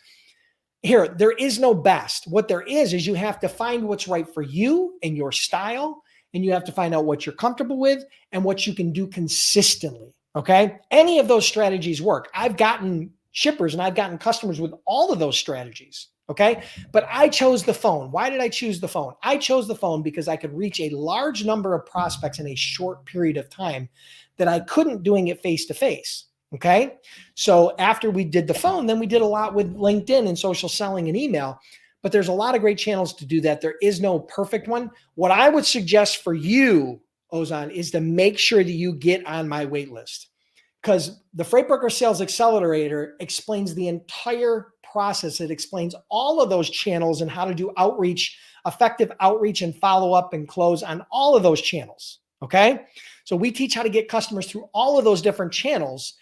Here, there is no best. What there is you have to find what's right for you and your style, and you have to find out what you're comfortable with and what you can do consistently. Okay. Any of those strategies work. I've gotten shippers and I've gotten customers with all of those strategies. Okay. But I chose the phone. Why did I choose the phone? I chose the phone because I could reach a large number of prospects in a short period of time that I couldn't doing it face to face. Okay. So after we did the phone, then we did a lot with LinkedIn and social selling and email, but there's a lot of great channels to do that. There is no perfect one. What I would suggest for you, Ozan, is to make sure that you get on my wait list, because the Freight Broker Sales Accelerator explains the entire process. It explains all of those channels and how to do outreach, effective outreach and follow up and close on all of those channels. Okay. So we teach how to get customers through all of those different channels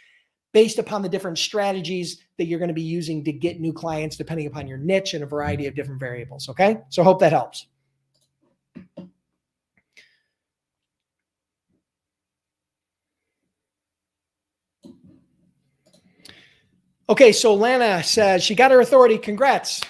based upon the different strategies that you're going to be using to get new clients, depending upon your niche and a variety of different variables. Okay. So I hope that helps. Okay, so Lana says she got her authority. Congrats.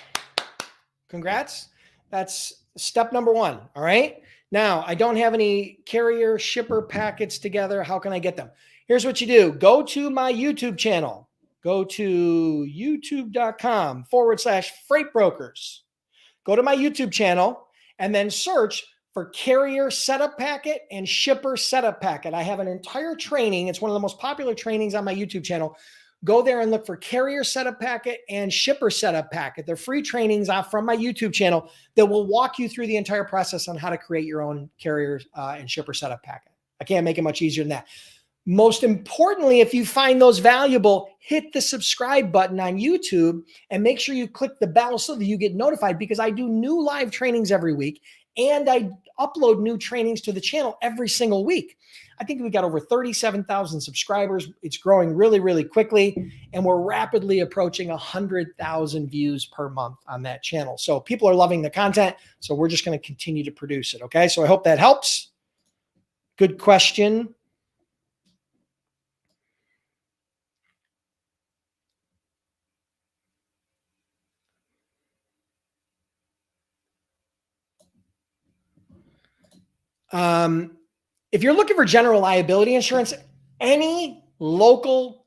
Congrats. That's step number one. All right. Now, I don't have any carrier shipper packets together. How can I get them? Here's what you do. Go to my YouTube channel. Go to youtube.com/freight brokers. Go to my YouTube channel and then search for carrier setup packet and shipper setup packet. I have an entire training. It's one of the most popular trainings on my YouTube channel. Go there and look for carrier setup packet and shipper setup packet. They're free trainings from my YouTube channel that will walk you through the entire process on how to create your own carrier and shipper setup packet. I can't make it much easier than that. Most importantly, if you find those valuable, hit the subscribe button on YouTube and make sure you click the bell so that you get notified, because I do new live trainings every week And I upload new trainings to the channel every single week. I think we got over 37,000 subscribers. It's growing really, really quickly. And we're rapidly approaching 100,000 views per month on that channel. So people are loving the content. So we're just going to continue to produce it. Okay. So I hope that helps. Good question. If you're looking for general liability insurance, any local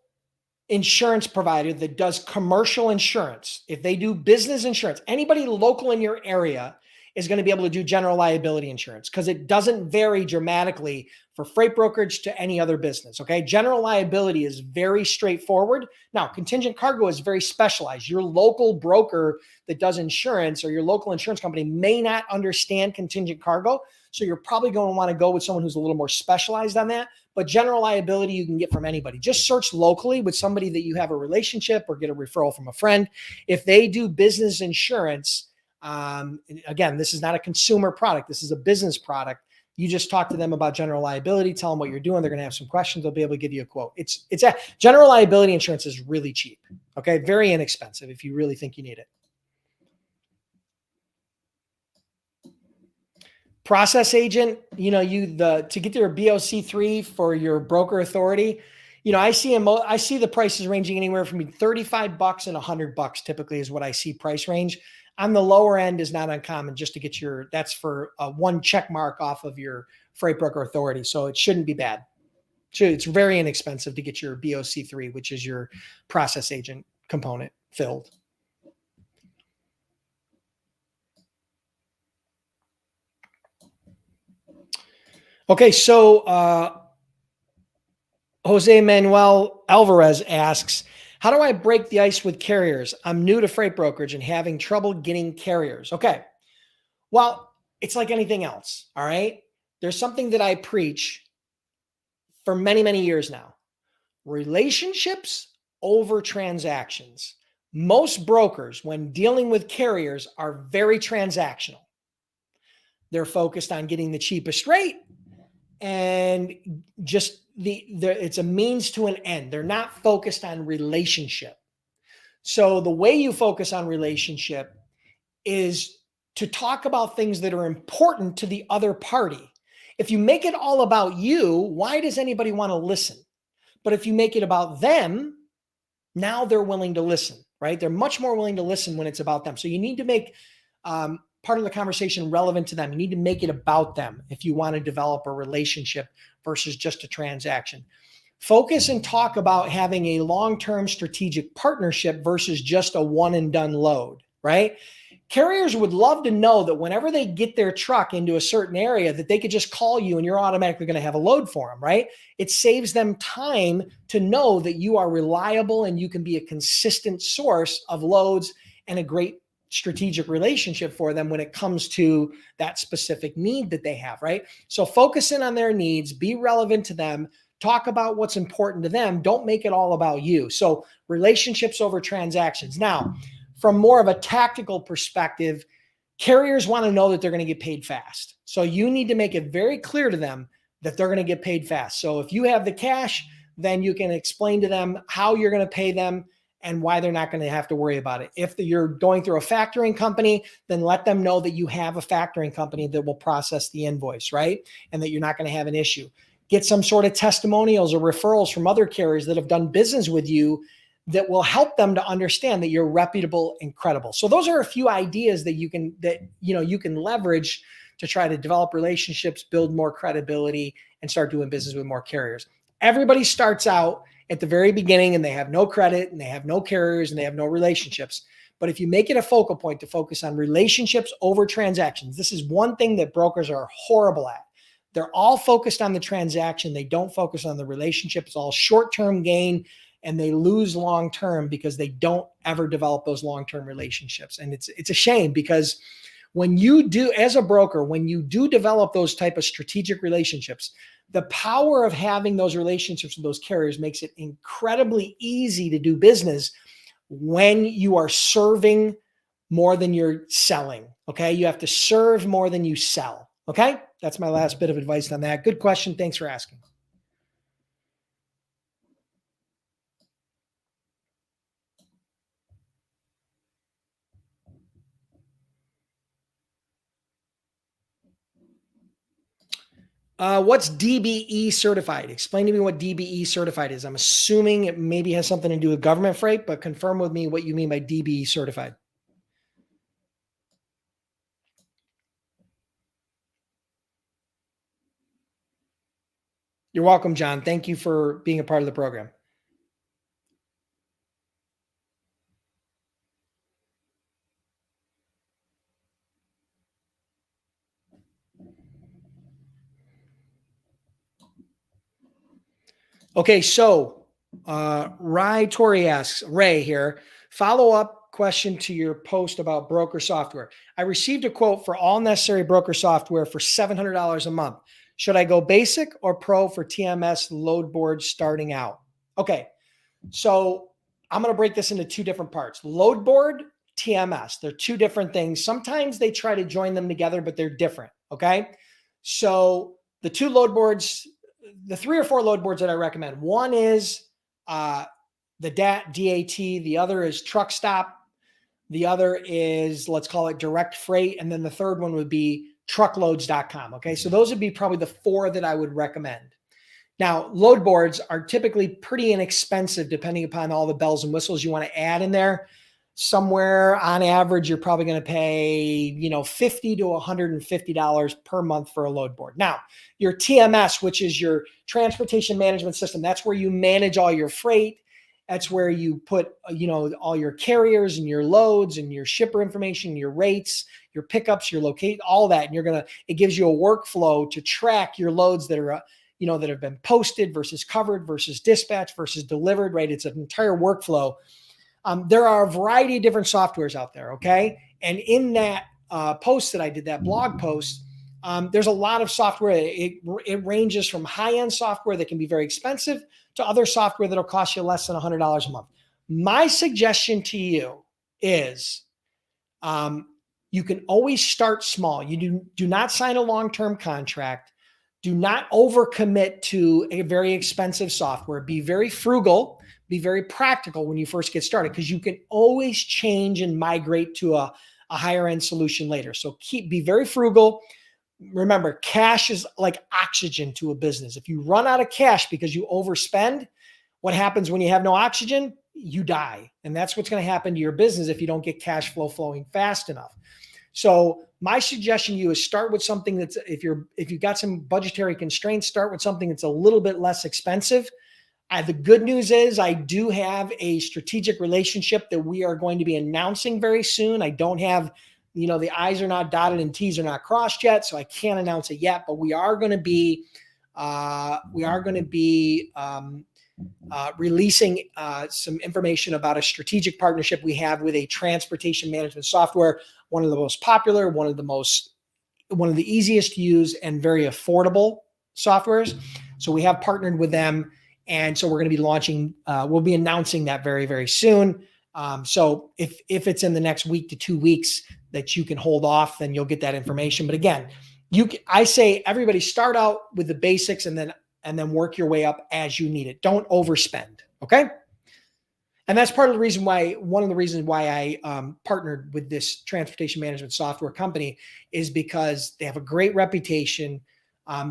insurance provider that does commercial insurance, if they do business insurance, anybody local in your area is going to be able to do general liability insurance because it doesn't vary dramatically for freight brokerage to any other business. Okay. General liability is very straightforward. Now, contingent cargo is very specialized. Your local broker that does insurance or your local insurance company may not understand contingent cargo. So you're probably going to want to go with someone who's a little more specialized on that. But general liability you can get from anybody. Just search locally with somebody that you have a relationship or get a referral from a friend. If they do business insurance, again, this is not a consumer product. This is a business product. You just talk to them about general liability, tell them what you're doing. They're going to have some questions. They'll be able to give you a quote. General liability insurance is really cheap. Okay. Very inexpensive if you really think you need it. Process agent, to get your BOC3 for your broker authority, I see the prices ranging anywhere from $35 and $100 typically is what I see price range. On the lower end is not uncommon just to get that's for one check mark off of your freight broker authority. So it shouldn't be bad. So it's very inexpensive to get your BOC3, which is your process agent component, filled. Okay, so Jose Manuel Alvarez asks, how do I break the ice with carriers? I'm new to freight brokerage and having trouble getting carriers. Okay, well, it's like anything else, all right? There's something that I preach for many, many years now. Relationships over transactions. Most brokers, when dealing with carriers, are very transactional. They're focused on getting the cheapest rate and just it's a means to an end. They're not focused on relationship. So the way you focus on relationship is to talk about things that are important to the other party. If you make it all about you, why does anybody want to listen? But if you make it about them, now they're willing to listen, right? They're much more willing to listen when it's about them. So you need to make part of the conversation relevant to them. You need to make it about them if you want to develop a relationship versus just a transaction. Focus and talk about having a long-term strategic partnership versus just a one and done load, right? Carriers would love to know that whenever they get their truck into a certain area that they could just call you and you're automatically going to have a load for them, right? It saves them time to know that you are reliable and you can be a consistent source of loads and a great strategic relationship for them when it comes to that specific need that they have, right? So focus in on their needs, be relevant to them, talk about what's important to them. Don't make it all about you. So relationships over transactions. Now, from more of a tactical perspective, carriers want to know that they're going to get paid fast. So you need to make it very clear to them that they're going to get paid fast. So if you have the cash, then you can explain to them how you're going to pay them and why they're not going to have to worry about it. If you're going through a factoring company, then let them know that you have a factoring company that will process the invoice, right? And that you're not going to have an issue. Get some sort of testimonials or referrals from other carriers that have done business with you that will help them to understand that you're reputable and credible. So those are a few ideas that you can leverage to try to develop relationships, build more credibility, and start doing business with more carriers. Everybody starts out at the very beginning and they have no credit and they have no carriers and they have no relationships. But if you make it a focal point to focus on relationships over transactions, this is one thing that brokers are horrible at. They're all focused on the transaction. They don't focus on the relationship. It's all short-term gain and they lose long-term because they don't ever develop those long-term relationships. And it's a shame because when you do, as a broker, when you do develop those type of strategic relationships, the power of having those relationships with those carriers makes it incredibly easy to do business when you are serving more than you're selling. Okay. You have to serve more than you sell. Okay. That's my last bit of advice on that. Good question. Thanks for asking. What's DBE certified? Explain to me what DBE certified is. I'm assuming it maybe has something to do with government freight, but confirm with me what you mean by DBE certified. You're welcome, John. Thank you for being a part of the program. Okay, so Ray asks, Ray here, follow up question to your post about broker software. I received a quote for all necessary broker software for $700 a month. Should I go basic or pro for TMS load boards starting out? Okay, so I'm going to break this into two different parts. Load board, TMS. They're two different things. Sometimes they try to join them together, but they're different. Okay. So the two load boards, the 3 or 4 load boards that I recommend. One is the DAT, the other is Truck Stop. The other is, let's call it Direct Freight. And then the third one would be truckloads.com. Okay. So those would be probably the 4 that I would recommend. Now, load boards are typically pretty inexpensive depending upon all the bells and whistles you want to add in there. Somewhere on average, you're probably going to pay, $50 to $150 per month for a load board. Now, your TMS, which is your transportation management system, that's where you manage all your freight. That's where you put, all your carriers and your loads and your shipper information, your rates, your pickups, your locate, all that. And it gives you a workflow to track your loads that are, that have been posted versus covered versus dispatched versus delivered, right? It's an entire workflow. There are a variety of different softwares out there, okay? And in that post that I did, that blog post, there's a lot of software. It ranges from high-end software that can be very expensive to other software that'll cost you less than $100 a month. My suggestion to you is you can always start small. You do not sign a long-term contract. Do not overcommit to a very expensive software. Be very frugal, be very practical when you first get started, because you can always change and migrate to a higher end solution later. So be very frugal. Remember, cash is like oxygen to a business. If you run out of cash because you overspend, what happens when you have no oxygen? You die. And that's what's going to happen to your business if you don't get cash flow flowing fast enough. So my suggestion to you is start with something that's, if you've got some budgetary constraints, start with something that's a little bit less expensive. The good news is I do have a strategic relationship that we are going to be announcing very soon. I don't have, the I's are not dotted and T's are not crossed yet, so I can't announce it yet, but we are going to be releasing some information about a strategic partnership we have with a transportation management software, one of the most popular, one of the easiest to use and very affordable softwares. So we have partnered with them. And so we're going to be launching, we'll be announcing that very, very soon. So if it's in the next week to 2 weeks that you can hold off, then you'll get that information. But again, I say everybody start out with the basics and then work your way up as you need it. Don't overspend. Okay. And that's one of the reasons why I partnered with this transportation management software company, is because they have a great reputation.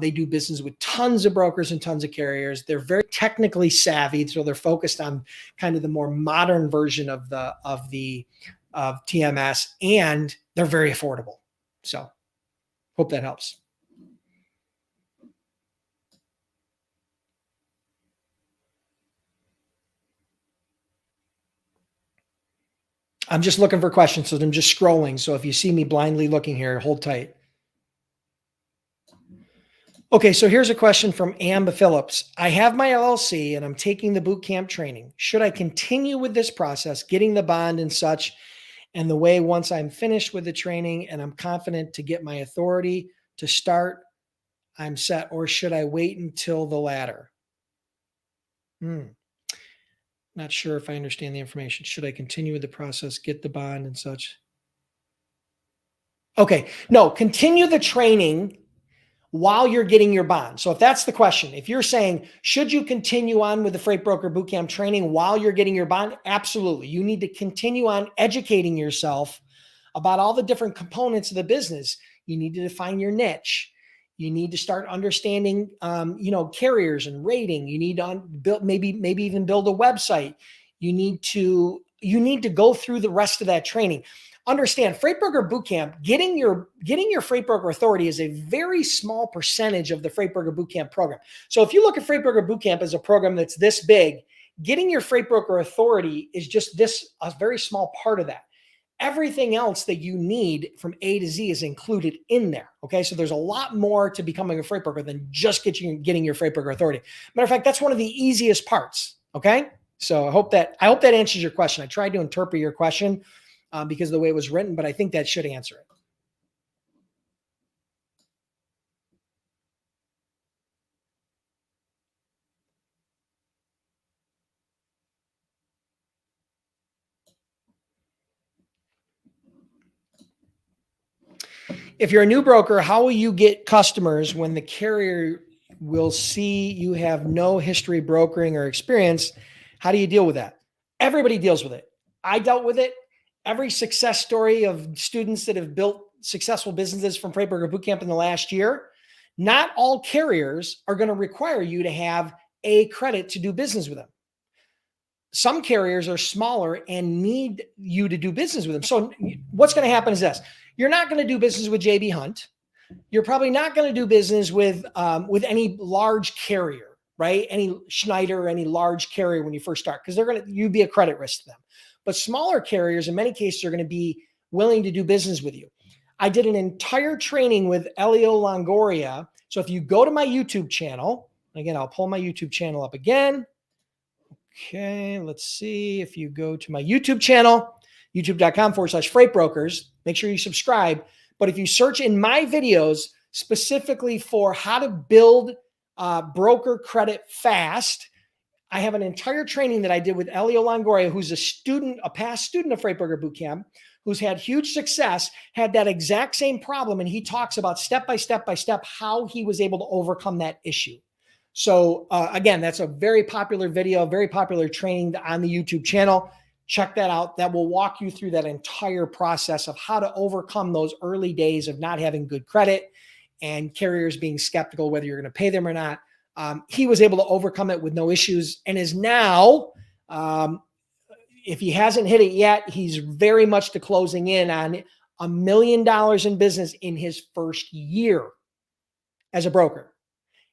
They do business with tons of brokers and tons of carriers. They're very technically savvy, so they're focused on kind of the more modern version of TMS, and they're very affordable. So, hope that helps. I'm just looking for questions, so I'm just scrolling. So if you see me blindly looking here, hold tight. Okay, so here's a question from Amba Phillips. I have my LLC and I'm taking the boot camp training. Should I continue with this process, getting the bond and such, and the way once I'm finished with the training and I'm confident to get my authority to start, I'm set, or should I wait until the latter? Not sure if I understand the information. Should I continue with the process, get the bond and such? Okay. No, continue the training while you're getting your bond. So if that's the question, if you're saying, should you continue on with the Freight Broker Bootcamp training while you're getting your bond? Absolutely. You need to continue on educating yourself about all the different components of the business. You need to define your niche. You need to start understanding, carriers and rating. You need to build, maybe even build a website. You need to go through the rest of that training. Understand, Freight Broker Bootcamp, getting your Freight Broker Authority is a very small percentage of the Freight Broker Bootcamp program. So if you look at Freight Broker Bootcamp as a program that's this big, getting your Freight Broker Authority is just a very small part of that. Everything else that you need from A to Z is included in there. Okay. So there's a lot more to becoming a freight broker than just getting your Freight Broker Authority. Matter of fact, that's one of the easiest parts. Okay. So I hope that answers your question. I tried to interpret your question because of the way it was written, but I think that should answer it. If you're a new broker, how will you get customers when the carrier will see you have no history brokering or experience? How do you deal with that? Everybody deals with it. I dealt with it. Every success story of students that have built successful businesses from Freight Broker Bootcamp in the last year, not all carriers are going to require you to have a credit to do business with them. Some carriers are smaller and need you to do business with them. So what's going to happen is this. You're not going to do business with JB Hunt. You're probably not going to do business with any large carrier, right? Any Schneider or any large carrier when you first start, because you'd be a credit risk to them. But smaller carriers, in many cases, are going to be willing to do business with you. I did an entire training with Elio Longoria. So if you go to my YouTube channel, again, I'll pull my YouTube channel up again. Okay, let's see. If you go to my YouTube channel, youtube.com/freight brokers, make sure you subscribe. But if you search in my videos specifically for how to build broker credit fast, I have an entire training that I did with Elio Longoria, who's a past student of Freight Broker Bootcamp, who's had huge success, had that exact same problem. And he talks about step by step how he was able to overcome that issue. So again, that's a very popular video, very popular training on the YouTube channel. Check that out. That will walk you through that entire process of how to overcome those early days of not having good credit and carriers being skeptical whether you're going to pay them or not. He was able to overcome it with no issues and is now, if he hasn't hit it yet, he's very much to closing in on $1 million in business in his first year as a broker.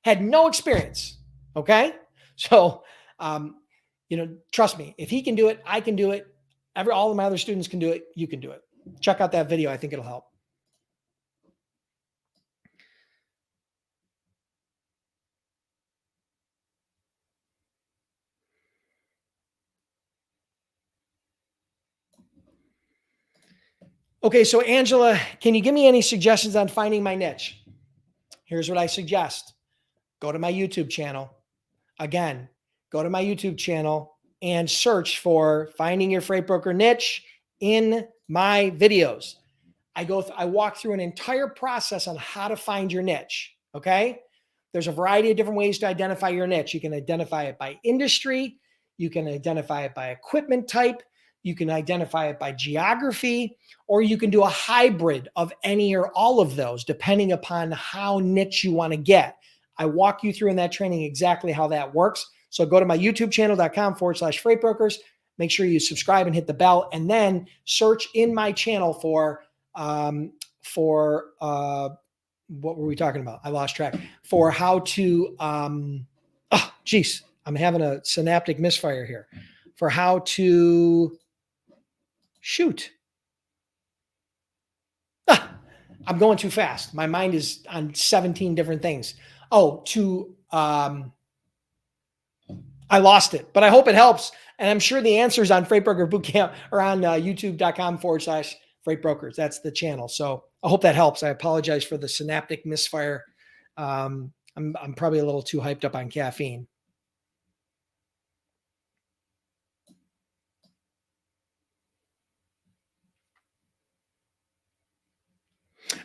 Had no experience. Okay. So, trust me, if he can do it, I can do it. All of my other students can do it. You can do it. Check out that video. I think it'll help. Okay. So Angela, can you give me any suggestions on finding my niche? Here's what I suggest. Go to my YouTube channel. Again, go to my YouTube channel and search for finding your freight broker niche in my videos. I walk through an entire process on how to find your niche. Okay. There's a variety of different ways to identify your niche. You can identify it by industry. You can identify it by equipment type. You can identify it by geography, or you can do a hybrid of any or all of those, depending upon how niche you want to get. I walk you through in that training exactly how that works. So go to my youtubechannel.com/freight brokers. Make sure you subscribe and hit the bell, and then search in my channel for what were we talking about? I lost track. For how to, I'm having a synaptic misfire here. For how to shoot. I'm going too fast. My mind is on 17 different things. I lost it, but I hope it helps. And I'm sure the answers on Freight Broker Bootcamp are on youtube.com/freight brokers. That's the channel. So I hope that helps. I apologize for the synaptic misfire. I'm probably a little too hyped up on caffeine.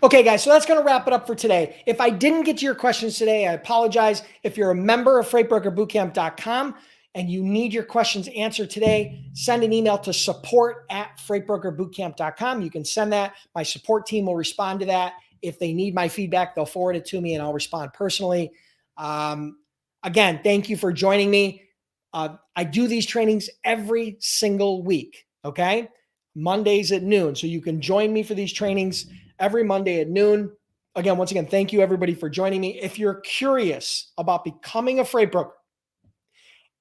Okay, guys, so that's going to wrap it up for today. If I didn't get to your questions today, I apologize. If you're a member of freightbrokerbootcamp.com and you need your questions answered today, send an email to support@freightbrokerbootcamp.com. You can send that. My support team will respond to that. If they need my feedback, they'll forward it to me and I'll respond personally. Again, thank you for joining me. I do these trainings every single week, okay? Mondays at noon. So you can join me for these trainings every Monday at noon. Again, once again, thank you everybody for joining me. If you're curious about becoming a freight broker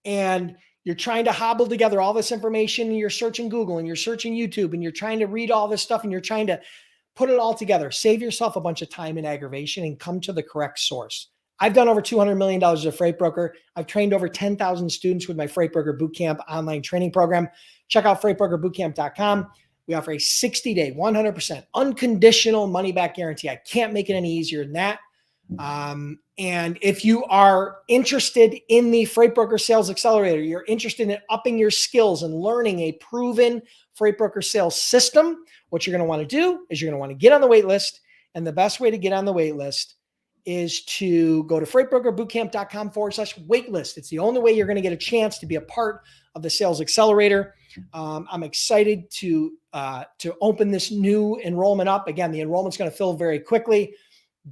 and you're trying to hobble together all this information and you're searching Google and you're searching YouTube and you're trying to read all this stuff and you're trying to put it all together, save yourself a bunch of time and aggravation and come to the correct source. I've done over $200 million as a freight broker. I've trained over 10,000 students with my Freight Broker Bootcamp online training program. Check out freightbrokerbootcamp.com. We offer a 60-day, 100% unconditional money-back guarantee. I can't make it any easier than that. And if you are interested in the Freight Broker Sales Accelerator, you're interested in upping your skills and learning a proven freight broker sales system, what you're going to want to do is you're going to want to get on the wait list. And the best way to get on the wait list is to go to freightbrokerbootcamp.com/waitlist. It's the only way you're going to get a chance to be a part of the Sales Accelerator. I'm excited to open this new enrollment up. Again, the enrollment's going to fill very quickly,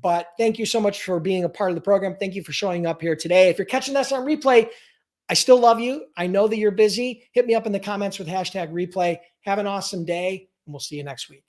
but thank you so much for being a part of the program. Thank you for showing up here today. If you're catching this on replay, I still love you. I know that you're busy. Hit me up in the comments with #replay. Have an awesome day, and we'll see you next week.